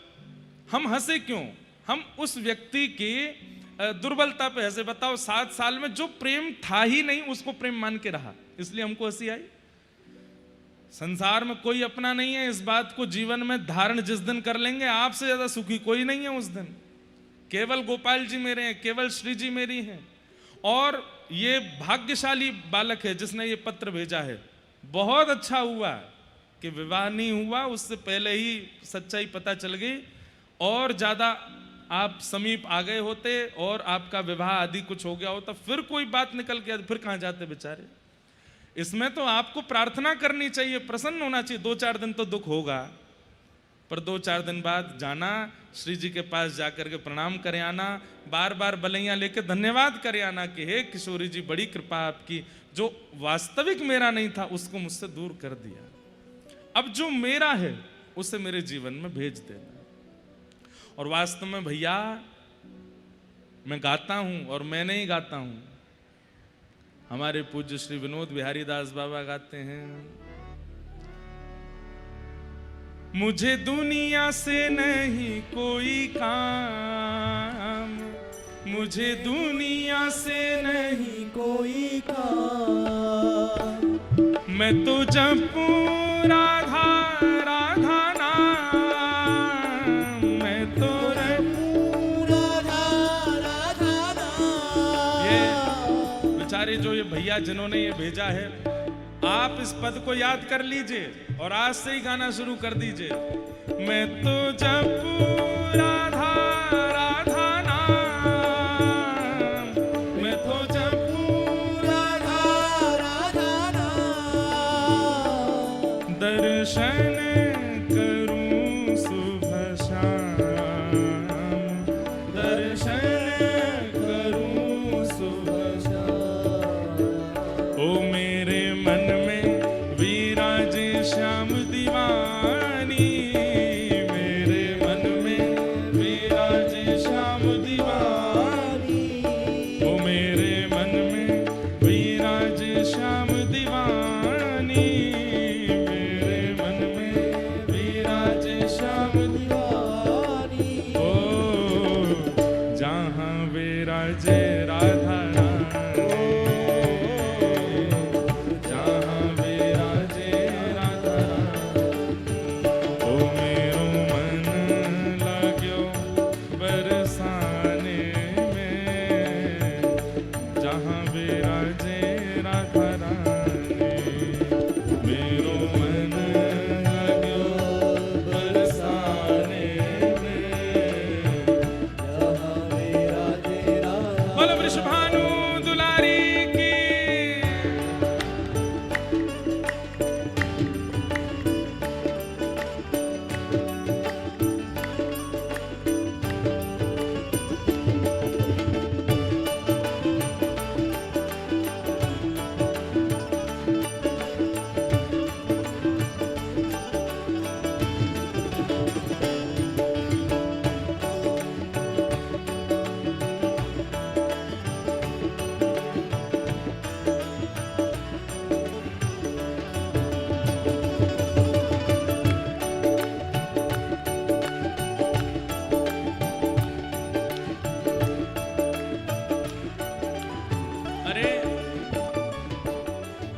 A: हम हंसे क्यों? हम उस व्यक्ति की दुर्बलता पे हंसे। बताओ, 7 साल में जो प्रेम था ही नहीं उसको प्रेम मान के रहा, इसलिए हमको हंसी आई। संसार में कोई अपना नहीं है, इस बात को जीवन में धारण जिस दिन कर लेंगे, आपसे ज्यादा सुखी कोई नहीं है उस दिन। केवल गोपाल जी मेरे हैं, केवल श्री जी मेरी हैं। और ये भाग्यशाली बालक है जिसने ये पत्र भेजा है। बहुत अच्छा हुआ कि विवाह नहीं हुआ, उससे पहले ही सच्चाई पता चल गई, और ज्यादा आप समीप आ गए होते और आपका विवाह आदि कुछ हो गया होता, फिर कोई बात निकल के फिर कहां जाते बेचारे। इसमें तो आपको प्रार्थना करनी चाहिए, प्रसन्न होना चाहिए। 2-4 दिन तो दुख होगा, पर 2-4 दिन बाद जाना, श्री जी के पास जाकर के प्रणाम करे आना, बार बार बलैया लेके धन्यवाद करे आना कि हे किशोरी जी बड़ी कृपा आपकी, जो वास्तविक मेरा नहीं था उसको मुझसे दूर कर दिया, अब जो मेरा है उसे मेरे जीवन में भेज देना। और वास्तव में भैया मैं गाता हूं, और मैं नहीं गाता हूं, हमारे पूज्य श्री विनोद बिहारी दास बाबा गाते हैं। मुझे दुनिया से नहीं कोई काम, मुझे दुनिया से नहीं कोई काम, मैं तो जपूं राधा राधा नाम, मैं तो राधा राधा नाम। ये बेचारे जो ये भैया जिन्होंने ये भेजा है, आप इस पद को याद कर लीजिए और आज से ही गाना शुरू कर दीजिए। मैं तो जपूं राधा राधा नाम, मैं तो जपूं राधा राधा नाम, विराजे राधा रानी, जहाँ विराजे राधा रानी। ओ मेरो मन लाग्यो बरसाने में, जहाँ विराजे राधा रानी। मेरो मन लाग्यो बरसाने में,
B: जहाँ विराजे राधा।
A: बोलो वृषभानु दुलारी की। अरे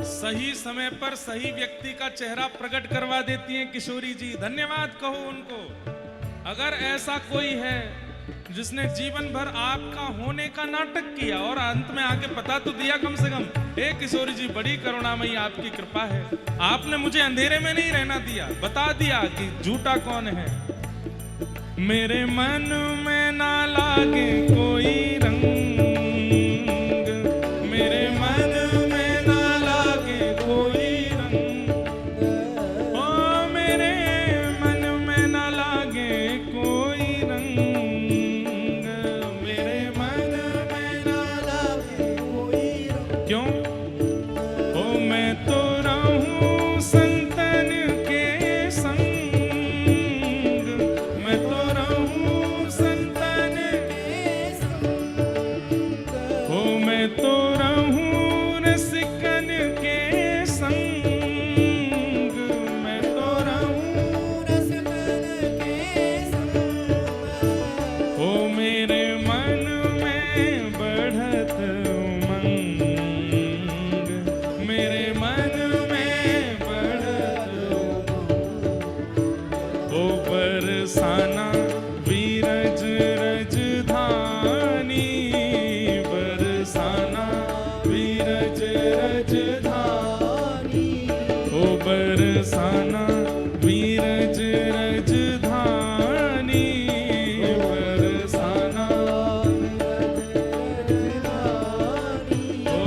A: सही समय पर सही व्यक्ति का चेहरा प्रकट करवा देती हैं किशोरी जी, धन्यवाद कहो उनको। अगर ऐसा कोई है जिसने जीवन भर आपका होने का नाटक किया और अंत में आके बता तो दिया कम से कम, हे किशोरी जी बड़ी करुणामयी आपकी कृपा है, आपने मुझे अंधेरे में नहीं रहना दिया, बता दिया कि झूठा कौन है। मेरे मन में ना लागे कोई रंग, मेरे मन में ना लागे कोई रंग, ओ मेरे मन में ना लागे कोई रंग, मेरे मन में ना लागे
B: कोई रंग।
A: क्यों? ओ मैं तो रहूं संतन के संग, मैं तो रहूं संतन
B: के संग।
A: ओ मैं तो रहूं रसिकन के संग, मैं तो रहूं
B: रसिकन के संग।
A: ओ मेरे मन में बढ़त उमंग, मेरे मन में बढ़त उमंग। ओ बरसाना बीरज रजधानी, बरसाना बीरज रजधानी, ओ बरसाना बीरज रजधानी, बरसाना ओ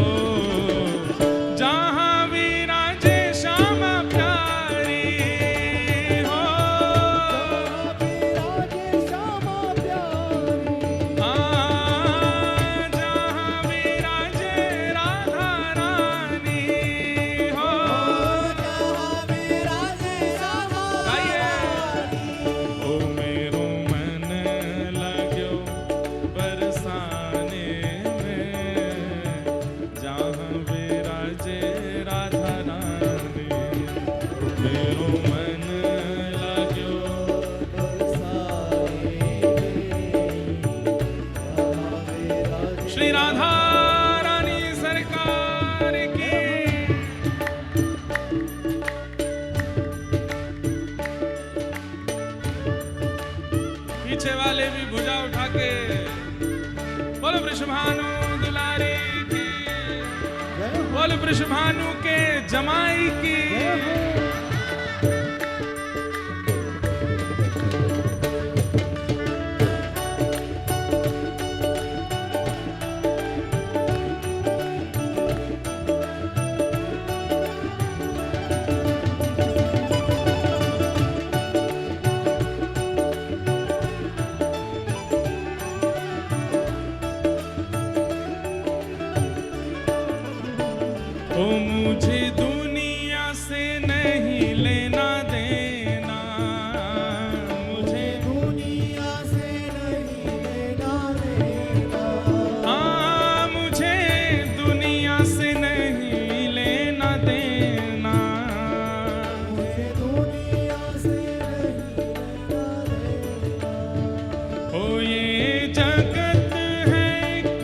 A: जहाँ विराजे श्यामा प्यारी हो,
B: विराजे श्यामा प्यारी।
A: जहाँ विराजे राधा रानी हो।
B: जहाँ विराजे श्यामा
A: गाइए। ओ मेरो मन लाग्यो बरसाने में, जहाँ विराजे राधा रानी। मेरो मन लाग्यो श्री राधा रानी सरकार की। पीछे वाले भी भुजा उठा के बोलो वृषभानु दुलारी की, बोलो वृषभानु के जमाई की। ओ मुझे दुनिया से नहीं लेना देना, मुझे
B: दुनिया से नहीं लेना देना।
A: हाँ मुझे दुनिया से नहीं लेना देना।
B: मुझे दुनिया से नहीं लेना देना।
A: ओ ये जगत है एक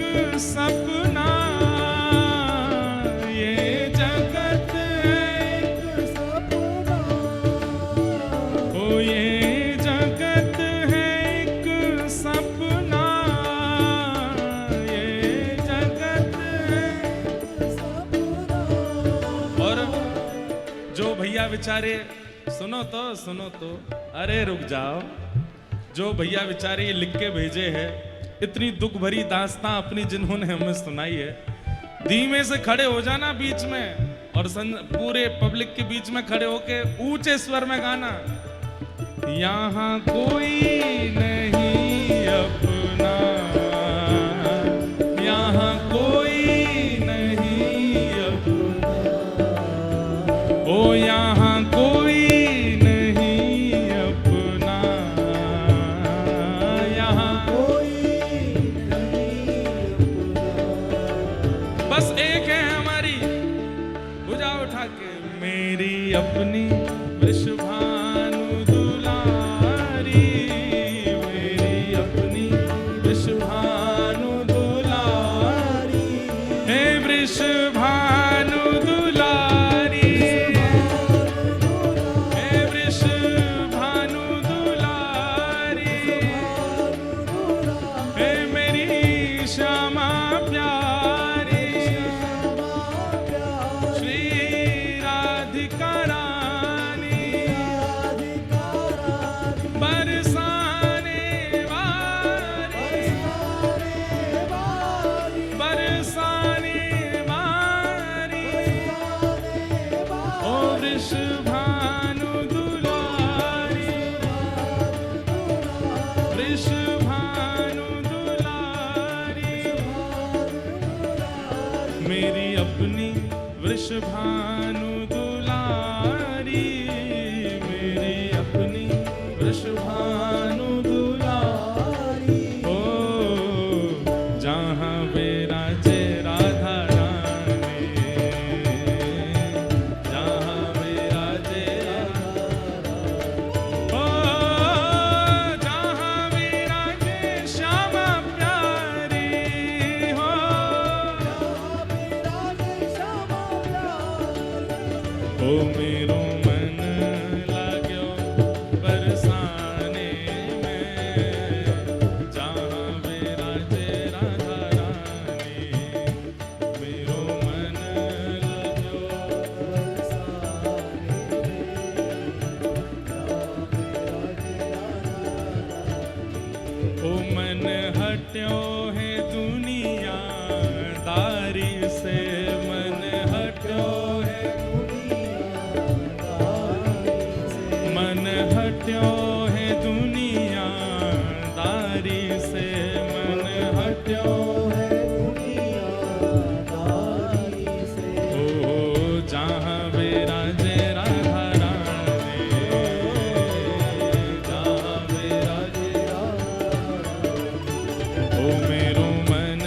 A: बेचारे, सुनो तो, अरे रुक जाओ। जो भैया बेचारे ये लिख के भेजे हैं, इतनी दुख भरी दास्तां अपनी जिन्होंने हमें सुनाई है, धीमे से खड़े हो जाना बीच में और पूरे पब्लिक के बीच में खड़े होके ऊंचे स्वर में गाना। यहाँ कोई नहीं अपना, यहाँ कोई नहीं अपना, ओ यहाँ कोई नहीं अपना, यहाँ
B: कोई नहीं
A: बस एक है हमारी, भुजा उठा के, मेरी अपनी वृषभानु दुलारी, मेरी अपनी वृषभानु दुलारी, हे वृषभानु दुलारी, हे वृषभानु दुलारी, हे मेरी श्यामा प्यारी, श्री राधिका रानी, बरसाने वाली, बरसाने वाली, ओ वृषभानु दुलारी, वृषभानु दुलारी, मेरी अपनी वृषभानु दुलारी, मेरी अपनी वृषभानु दुलारी, ओ जहाँ विराजे राधा रानी, जहाँ विराजे ओ जहाँ विराजे श्यामा प्यारी, हो ओ मेरो मन लाग्यो बरसाने में, जहाँ विराजे राधा रानी, मेरो मन लाग्यो ओ मन हट्यो है दुनिया दारी से, मन हट्यो है, मन हट्यो है दुनिया दारी से, मन हट्यो ओ जहाँ विराजे राधा रानी, जहाँ विराजे ओ मेरो मन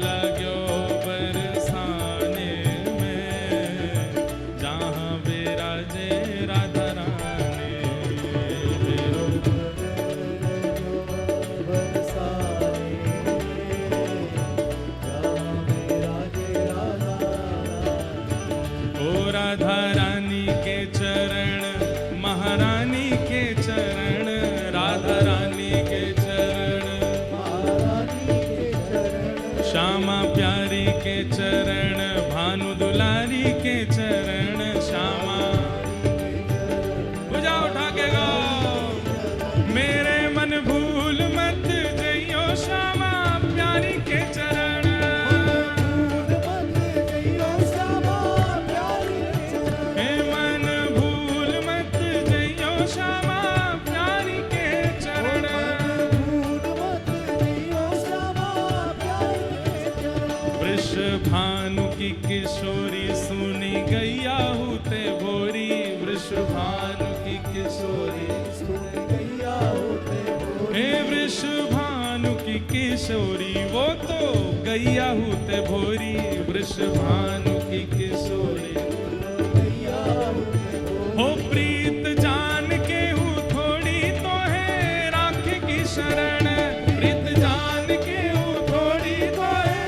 A: लाग्यो बरसाने में, जहाँ विराजे राधा रानी, मेरो ओ राधा रानी के चरण, महारानी के चरण, राधा रानी के चरण, श्यामा प्यारी के चरण, भानु दुलारी के चरण, श्यामा भुजा उठा के गाओ, मेरे मन भूल मत जइयो श्यामा प्यारी के चरण, हे मन भूल मत जइयो श्यामा प्यारी के चरण, वृषभानु की किशोरी सुनी गैया होते भोरी, वृषभानु की किशोरी, हे वृषभानु की किशोरी, वो तो गैया होते भोरी, वृषभानु की किशोरी, हो प्रीत जान के हूँ थोड़ी तो है राख की शरण, प्रीत जान के हूँ थोड़ी तो है,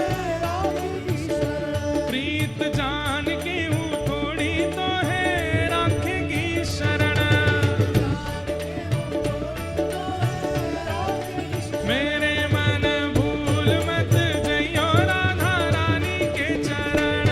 A: प्रीत जान के हूँ थोड़ी तो है राख की शरण, मेरे मन भूल मत जइयो राधा रानी के चरण,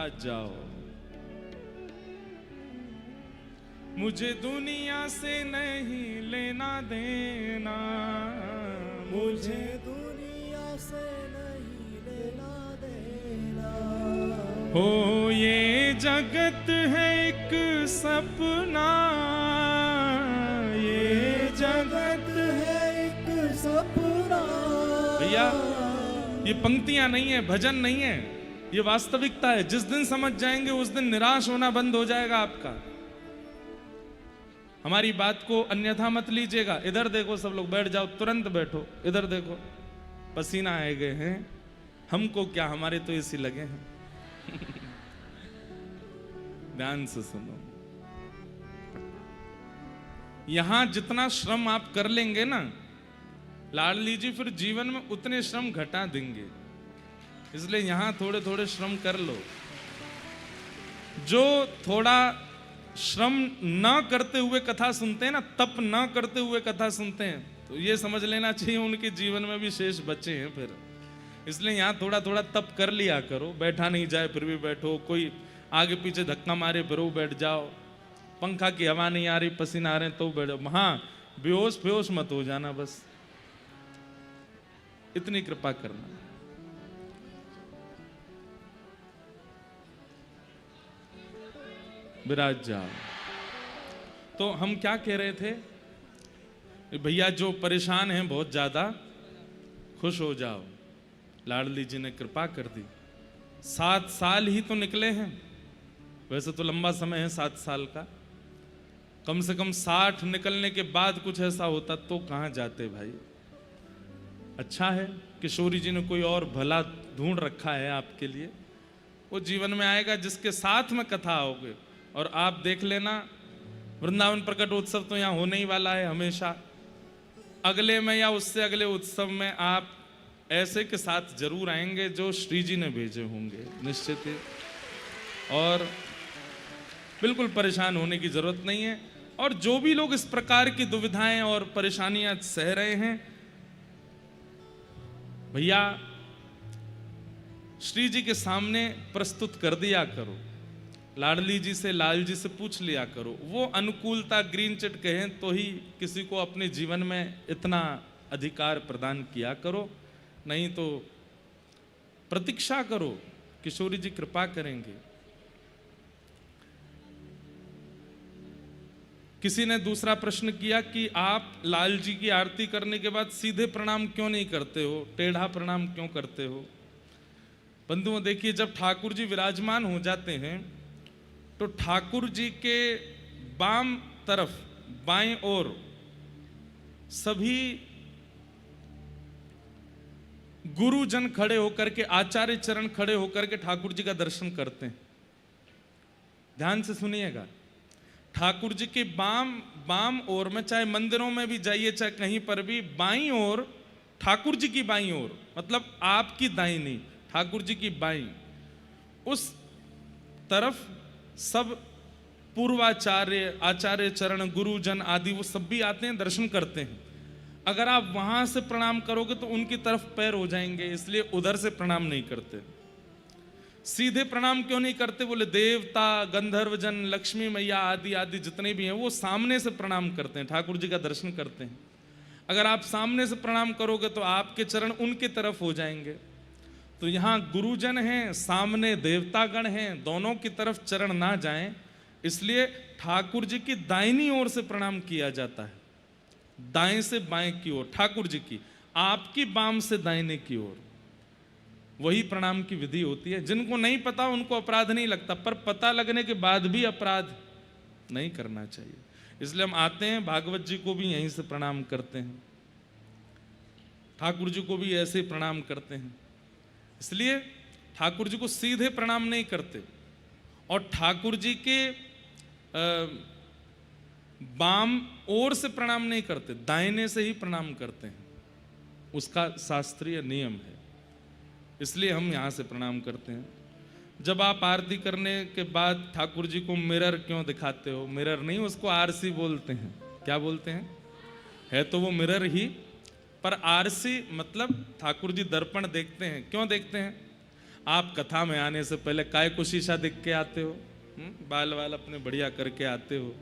A: विराज जाओ। मुझे दुनिया से नहीं लेना देना,
B: मुझे दुनिया से नहीं लेना देना।
A: हो ये जगत है एक सपना,
B: ये जगत है एक सपना।
A: भैया ये पंक्तियां नहीं है, भजन नहीं है, ये वास्तविकता है। जिस दिन समझ जाएंगे उस दिन निराश होना बंद हो जाएगा आपका। हमारी बात को अन्यथा मत लीजिएगा। इधर देखो, सब लोग बैठ जाओ, तुरंत बैठो। इधर देखो, पसीना आए गए हैं, हमको क्या, हमारे तो एसी लगे हैं। ध्यान से सुनो, यहां जितना श्रम आप कर लेंगे ना लाडली जी, फिर जीवन में उतने श्रम घटा देंगे। इसलिए यहां थोड़े थोड़े श्रम कर लो। जो थोड़ा श्रम न करते हुए कथा सुनते हैं ना, तप न करते हुए कथा सुनते हैं, तो ये समझ लेना चाहिए उनके जीवन में भी शेष बचे हैं फिर। इसलिए यहाँ थोड़ा थोड़ा तप कर लिया करो। बैठा नहीं जाए फिर भी बैठो, कोई आगे पीछे धक्का मारे फिर वो बैठ जाओ, पंखा की हवा नहीं आ रही, पसीना आ रहे हैं तो बैठ जाओ। हाँ, बेहोश बेहोश मत हो जाना, बस इतनी कृपा करना। विराज जाओ। तो हम क्या कह रहे थे, भैया जो परेशान हैं बहुत ज्यादा, खुश हो जाओ। लाडली जी ने कृपा कर दी। 7 साल ही तो निकले हैं, वैसे तो लंबा समय है 7 साल का। कम से कम 60 निकलने के बाद कुछ ऐसा होता तो कहां जाते भाई। अच्छा है किशोरी जी ने कोई और भला ढूंढ रखा है आपके लिए, वो जीवन में आएगा जिसके साथ में कथा आओगे। और आप देख लेना, वृंदावन प्रकट उत्सव तो यहाँ होने ही वाला है हमेशा। अगले में या उससे अगले उत्सव में आप ऐसे के साथ जरूर आएंगे जो श्री जी ने भेजे होंगे, निश्चित ही। और बिल्कुल परेशान होने की जरूरत नहीं है। और जो भी लोग इस प्रकार की दुविधाएं और परेशानियां सह रहे हैं, भैया श्री जी के सामने प्रस्तुत कर दिया करो। लाडली जी से, लाल जी से पूछ लिया करो। वो अनुकूलता ग्रीन चिट कहें तो ही किसी को अपने जीवन में इतना अधिकार प्रदान किया करो, नहीं तो प्रतीक्षा करो, किशोरी जी कृपा करेंगे। किसी ने दूसरा प्रश्न किया कि आप लाल जी की आरती करने के बाद सीधे प्रणाम क्यों नहीं करते हो, टेढ़ा प्रणाम क्यों करते हो। बंधुओं देखिए, जब ठाकुर जी विराजमान हो जाते हैं तो ठाकुर जी के बाम तरफ, बाएं ओर सभी गुरुजन खड़े होकर के, आचार्य चरण खड़े होकर के ठाकुर जी का दर्शन करते हैं। ध्यान से सुनिएगा, ठाकुर जी के बाम ओर में, चाहे मंदिरों में भी जाइए चाहे कहीं पर भी, बाईं ओर ठाकुर जी की बाईं ओर, मतलब आपकी दाहिनी, ठाकुर जी की बाईं, उस तरफ सब पूर्वाचार्य, आचार्य चरण, गुरुजन आदि वो सब भी आते हैं, दर्शन करते हैं। अगर आप वहां से प्रणाम करोगे तो उनकी तरफ पैर हो जाएंगे, इसलिए उधर से प्रणाम नहीं करते। सीधे प्रणाम क्यों नहीं करते, बोले देवता, गंधर्वजन, लक्ष्मी मैया आदि आदि जितने भी हैं वो सामने से प्रणाम करते हैं, ठाकुर जी का दर्शन करते हैं। अगर आप सामने से प्रणाम करोगे तो आपके चरण उनके तरफ हो जाएंगे। तो यहाँ गुरुजन हैं, सामने देवतागण हैं, दोनों की तरफ चरण ना जाएं, इसलिए ठाकुर जी की दाहिनी ओर से प्रणाम किया जाता है, दाएं से बाएं की ओर ठाकुर जी की, आपकी बाम से दाहिने की ओर, वही प्रणाम की विधि होती है। जिनको नहीं पता उनको अपराध नहीं लगता, पर पता लगने के बाद भी अपराध नहीं करना चाहिए। इसलिए हम आते हैं, भागवत जी को भी यहीं से प्रणाम करते हैं, ठाकुर जी को भी ऐसे प्रणाम करते हैं। इसलिए ठाकुर जी को सीधे प्रणाम नहीं करते, और ठाकुर जी के बाम ओर से प्रणाम नहीं करते, दाहिने से ही प्रणाम करते हैं, उसका शास्त्रीय नियम है। इसलिए हम यहाँ से प्रणाम करते हैं। जब आप आरती करने के बाद ठाकुर जी को मिरर क्यों दिखाते हो, मिरर नहीं, उसको आरसी बोलते हैं। क्या बोलते हैं, है तो वो मिरर ही, पर आरसी मतलब ठाकुर जी दर्पण देखते हैं। क्यों देखते हैं, आप कथा में आने से पहले काय को शीशा देख के आते हो? बाल वाल अपने बढ़िया करके आते हो,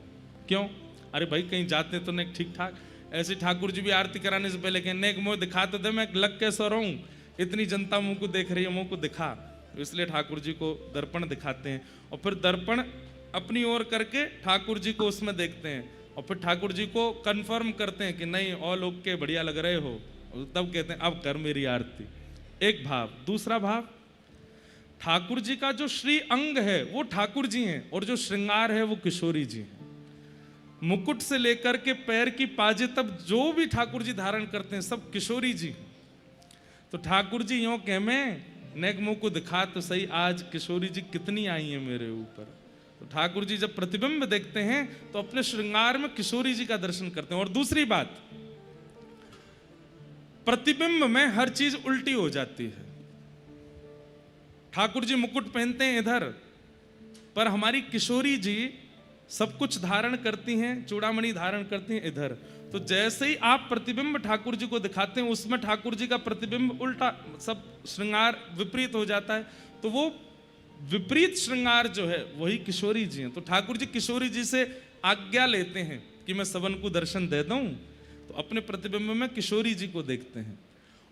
A: क्यों? अरे भाई कहीं जाते तो नहीं ठीक ठाक। ऐसे ठाकुर जी भी आरती कराने से पहले कहने एक मुंह दिखा तो दे, मैं लग कैसे रहूं, इतनी जनता मुंह को देख रही है, मुंह को दिखा। इसलिए ठाकुर जी को दर्पण दिखाते हैं और फिर दर्पण अपनी ओर करके ठाकुर जी को उसमें देखते हैं और फिर ठाकुर जी को कंफर्म करते हैं कि नहीं और लोग के बढ़िया लग रहे हो, तब कहते हैं अब कर मेरी आरती। एक भाव। दूसरा भाव, ठाकुर जी का जो श्री अंग है वो ठाकुर जी हैं और जो श्रृंगार है वो किशोरी जी हैं। मुकुट से लेकर के पैर की पाजे तक जो भी ठाकुर जी धारण करते हैं सब किशोरी जी। तो ठाकुर जी यूं कह में नेक मुंह को दिखा तो सही, आज किशोरी जी कितनी आई हैं मेरे ऊपर। तो ठाकुर जी जब प्रतिबिंब देखते हैं तो अपने श्रृंगार में किशोरी जी का दर्शन करते हैं। और दूसरी बात, प्रतिबिंब में हर चीज उल्टी हो जाती है। ठाकुर जी मुकुट पहनते हैं इधर, पर हमारी किशोरी जी सब कुछ धारण करती हैं, चूड़ामणि धारण करती हैं इधर। तो जैसे ही आप प्रतिबिंब ठाकुर जी को दिखाते हैं उसमें ठाकुर जी का प्रतिबिंब उल्टा, सब श्रृंगार विपरीत हो जाता है। तो वो विपरीत श्रृंगार जो है वही किशोरी जी हैं। तो ठाकुर जी किशोरी जी से आज्ञा लेते हैं कि मैं सबन को दर्शन दे दूं, तो अपने प्रतिबिंब में किशोरी जी को देखते हैं।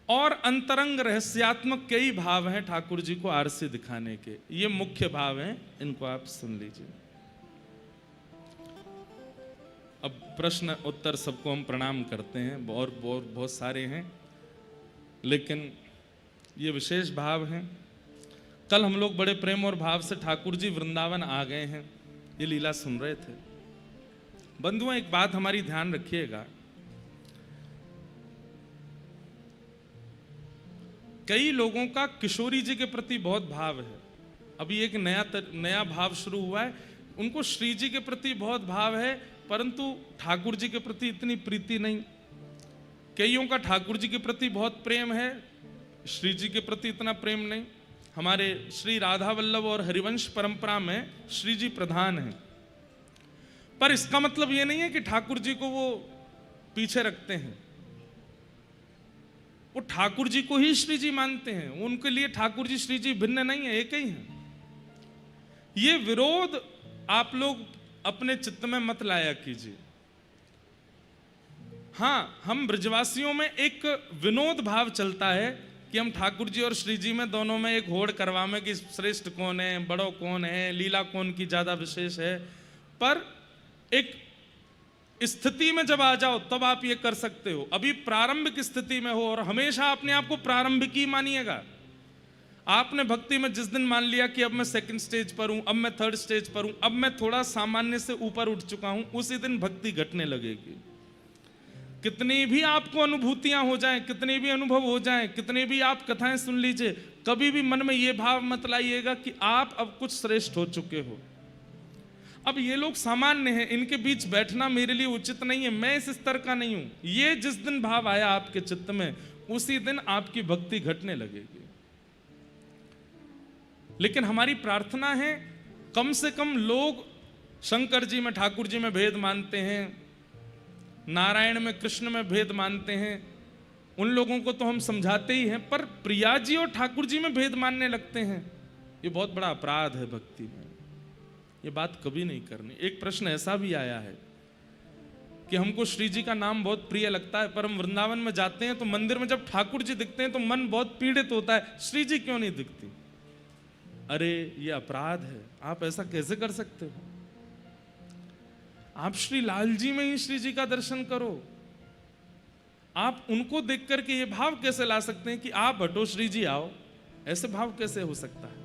A: और अंतरंग रहस्यात्मक कई भाव हैं ठाकुर जी को आरसी दिखाने के, ये मुख्य भाव हैं, इनको आप सुन लीजिए। अब प्रश्न उत्तर सबको हम प्रणाम करते हैं, और बहुत सारे हैं, लेकिन ये विशेष भाव हैं। कल हम लोग बड़े प्रेम और भाव से ठाकुर जी वृंदावन आ गए हैं, ये लीला सुन रहे थे। बंधुओं एक बात हमारी ध्यान रखिएगा, कई लोगों का किशोरी जी के प्रति बहुत भाव है। अभी एक नया भाव शुरू हुआ है, उनको श्री जी के प्रति बहुत भाव है, परंतु ठाकुर जी के प्रति इतनी प्रीति नहीं। कईयों का ठाकुर जी के प्रति बहुत प्रेम है, श्री जी के प्रति इतना प्रेम नहीं। हमारे श्री राधा वल्लभ और हरिवंश परंपरा में श्री जी प्रधान हैं, पर इसका मतलब ये नहीं है कि ठाकुर जी को वो पीछे रखते हैं। वो ठाकुर जी को ही श्री जी मानते हैं, उनके लिए ठाकुर जी श्री जी भिन्न नहीं है, एक ही है। ये विरोध आप लोग अपने चित्त में मत लाया कीजिए। हाँ, हम ब्रजवासियों में एक विनोद भाव चलता है कि हम ठाकुर जी और श्री जी में दोनों में एक होड़ करवाएं कि श्रेष्ठ कौन है, बड़ो कौन है, लीला कौन की ज्यादा विशेष है। पर एक स्थिति में जब आ जाओ तब आप ये कर सकते हो। अभी प्रारंभिक स्थिति में हो और हमेशा अपने आप को प्रारंभिक ही मानिएगा। आपने भक्ति में जिस दिन मान लिया कि अब मैं सेकंड स्टेज पर हूं, अब मैं थर्ड स्टेज पर हूं, अब मैं थोड़ा सामान्य से ऊपर उठ चुका हूं, उसी दिन भक्ति घटने लगेगी। कितनी भी आपको अनुभूतियां हो जाएं, कितने भी अनुभव हो जाएं, कितने भी आप कथाएं सुन लीजिए, कभी भी मन में यह भाव मत लाइएगा कि आप अब कुछ श्रेष्ठ हो चुके हो। अब ये लोग सामान्य हैं, इनके बीच बैठना मेरे लिए उचित नहीं है, मैं इस स्तर का नहीं हूं। ये जिस दिन भाव आया आपके चित्त में, उसी दिन आपकी भक्ति घटने लगेगी। लेकिन हमारी प्रार्थना है कम से कम लोग शंकर जी में ठाकुर जी में भेद मानते हैं, नारायण में कृष्ण में भेद मानते हैं, उन लोगों को तो हम समझाते ही हैं, पर प्रिया जी और ठाकुर जी में भेद मानने लगते हैं। ये बहुत बड़ा अपराध है भक्ति में, ये बात कभी नहीं करनी। एक प्रश्न ऐसा भी आया है कि हमको श्री जी का नाम बहुत प्रिय लगता है, पर हम वृंदावन में जाते हैं तो मंदिर में जब ठाकुर जी दिखते हैं तो मन बहुत पीड़ित होता है, श्री जी क्यों नहीं दिखती। अरे ये अपराध है, आप ऐसा कैसे कर सकते हो। आप श्री लाल जी में ही श्री जी का दर्शन करो। आप उनको देख करके ये भाव कैसे ला सकते हैं कि आप हटो श्री जी आओ, ऐसे भाव कैसे हो सकता है।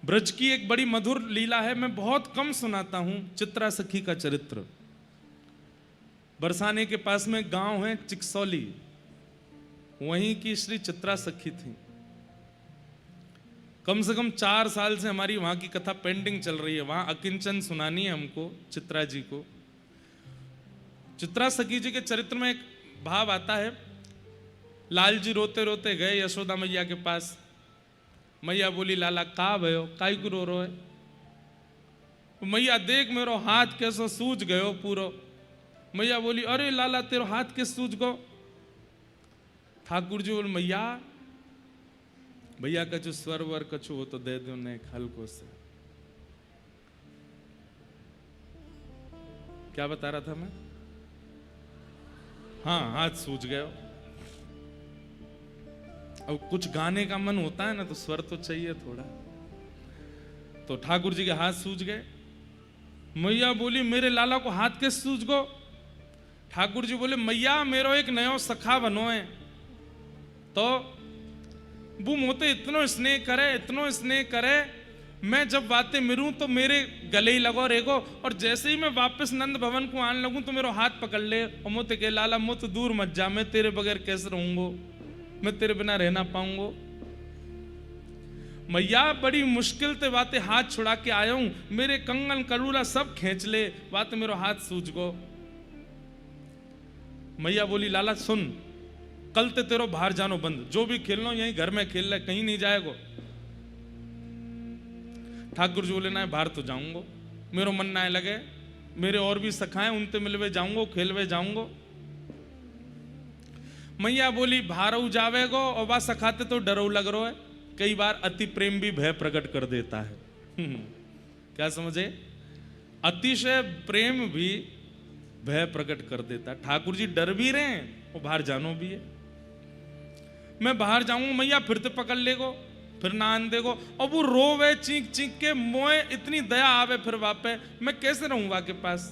A: ब्रज की एक बड़ी मधुर लीला है, मैं बहुत कम सुनाता हूं, चित्रा सखी का चरित्र। बरसाने के पास में गांव है चिकसौली, वहीं की श्री चित्रा सखी थी। कम से कम 4 साल से हमारी वहां की कथा पेंडिंग चल रही है, वहां अकिंचन सुनानी है हमको चित्रा जी को। चित्रा सखी जी के चरित्र में एक भाव आता है, लाल जी रोते रोते गए यशोदा मैया के पास। मैया बोली, लाला का भयो, काई को रो है। मैया देख मेरो हाथ कैसो सूज गयो पूरो। मैया बोली, अरे लाला तेरो हाथ के सूज गो। ठाकुर जी बोले मैया भैया कछु स्वर वर कछु वो तो दे दो ने हल्को से। क्या बता रहा था मैं? हाँ, हाथ सूझ गए। अब कुछ गाने का मन होता है ना तो स्वर तो चाहिए थोड़ा। तो ठाकुर जी के हाथ सूझ गए। मैया बोली मेरे लाला को हाथ कैसे सूझ गो? ठाकुर जी बोले मैया मेरो एक नयो सखा बनो है। तो वो मोते इतनो स्नेह करे, मैं जब बातें मिलूं तो मेरे गले ही लगो रेगो, और जैसे ही मैं वापस नंद भवन को आने लगूं तो मेरा हाथ पकड़ ले और मोते के लाला मुझ दूर मत जा, मैं तेरे बगैर कैसे रहूंगो, मैं तेरे बिना रहना पाऊंगो। मैया बड़ी मुश्किल से बातें हाथ छुड़ा के आया हूं, मेरे कंगन करूला सब खींच ले, बात मेरा हाथ सूझ गो। मैया बोली लाला सुन, कल ते तेरो बाहर जानो बंद, जो भी खेलना यहीं घर में खेल ले, कहीं नहीं जाएगो। ठाकुर जी बोले ना बाहर तो जाऊंगो, मेरो मन ना लगे, मेरे और भी सखाएं उनते मिलवे जाऊंगो, खेलवे जाऊंगो। मैया बोली बाहर जावेगो और वह सखाते तो डरो लग रहा है, कई बार अति प्रेम भी भय प्रकट कर देता है। क्या समझे? अतिशय प्रेम भी भय प्रकट कर देता है। ठाकुर जी डर भी रहे हैं और बाहर जानो भी है। मैं बाहर जाऊंगा मैया फिर तो पकड़ लेगो, फिर ना आन देगो, और वो रोवे चीख चीख के, मोए इतनी दया आवे फिर वापे, मैं कैसे रहूंगा के पास?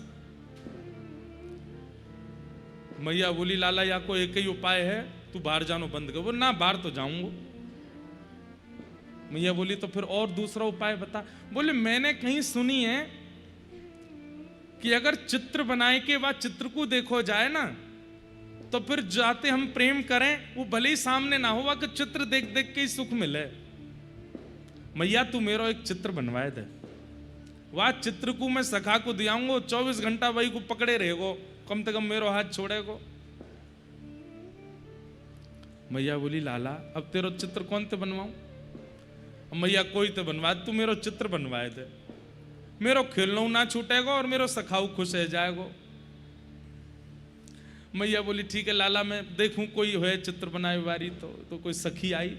A: मैया बोली लाला या को एक ही उपाय है, तू बाहर जानो बंद कर। वो ना बाहर तो जाऊंगा। मैया बोली तो फिर और दूसरा उपाय बता। बोले मैंने कहीं सुनी है कि अगर चित्र बनाए के बाद चित्र को देखो जाए ना तो फिर जाते हम प्रेम करें, वो भले ही सामने ना हुआ कि चित्र देख देख के ही सुख मिले। मैया तू मेरा एक चित्र बनवाए दे, वह चित्र को मैं सखा को दियाऊंगो, 24 घंटा वही को पकड़े रहेगो, कम से कम मेरा हाथ छोड़ेगो। मैया बोली लाला अब तेरा चित्र कौन ते बनवाऊं? मैया कोई तो बनवा, तू मेरा चित्र बनवाए दे, मेरो खेलना ना छूटेगा और मेरो सखाऊ खुश रह जाएगो। मैया बोली ठीक है लाला, मैं देखूं कोई है चित्र बनाए वारी। तो कोई सखी आई,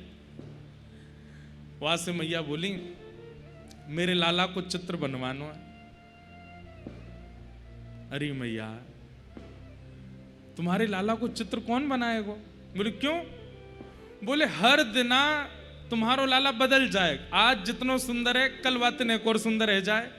A: वहां से मैया बोली मेरे लाला को चित्र बनवाना है। अरे मैया तुम्हारे लाला को चित्र कौन बनाएगा? बोले क्यों? बोले हर दिना तुम्हारो लाला बदल जाए, आज जितना सुंदर है कल बातें एक और सुंदर रह जाए।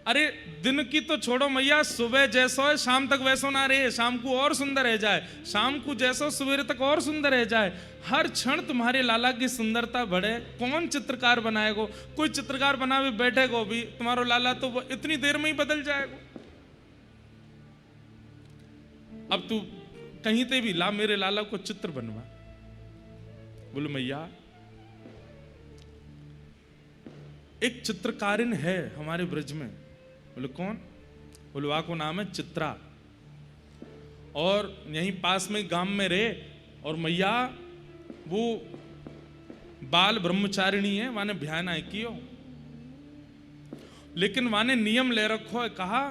A: अरे दिन की तो छोड़ो मैया, सुबह जैसो है शाम तक वैसो ना रहे, शाम को और सुंदर रह जाए, शाम को जैसो सवेरे तक और सुंदर रह जाए। हर क्षण तुम्हारे लाला की सुंदरता बढ़े। कौन चित्रकार बनाएगो? कोई चित्रकार बनावे बैठेगो भी, तुम्हारो लाला तो वो इतनी देर में ही बदल जाएगो। अब तू कहीं ते भी ला मेरे लाला को चित्र बनवा। बोले मैया एक चित्रकारिन है हमारे ब्रज में। बोले कौन? बोले वह को नाम है चित्रा, और यहीं पास में गांव में रहे, और मैया वो बाल ब्रह्मचारिणी है, वाने भ्यान आए कियो, लेकिन वाने नियम ले रखो है, कहा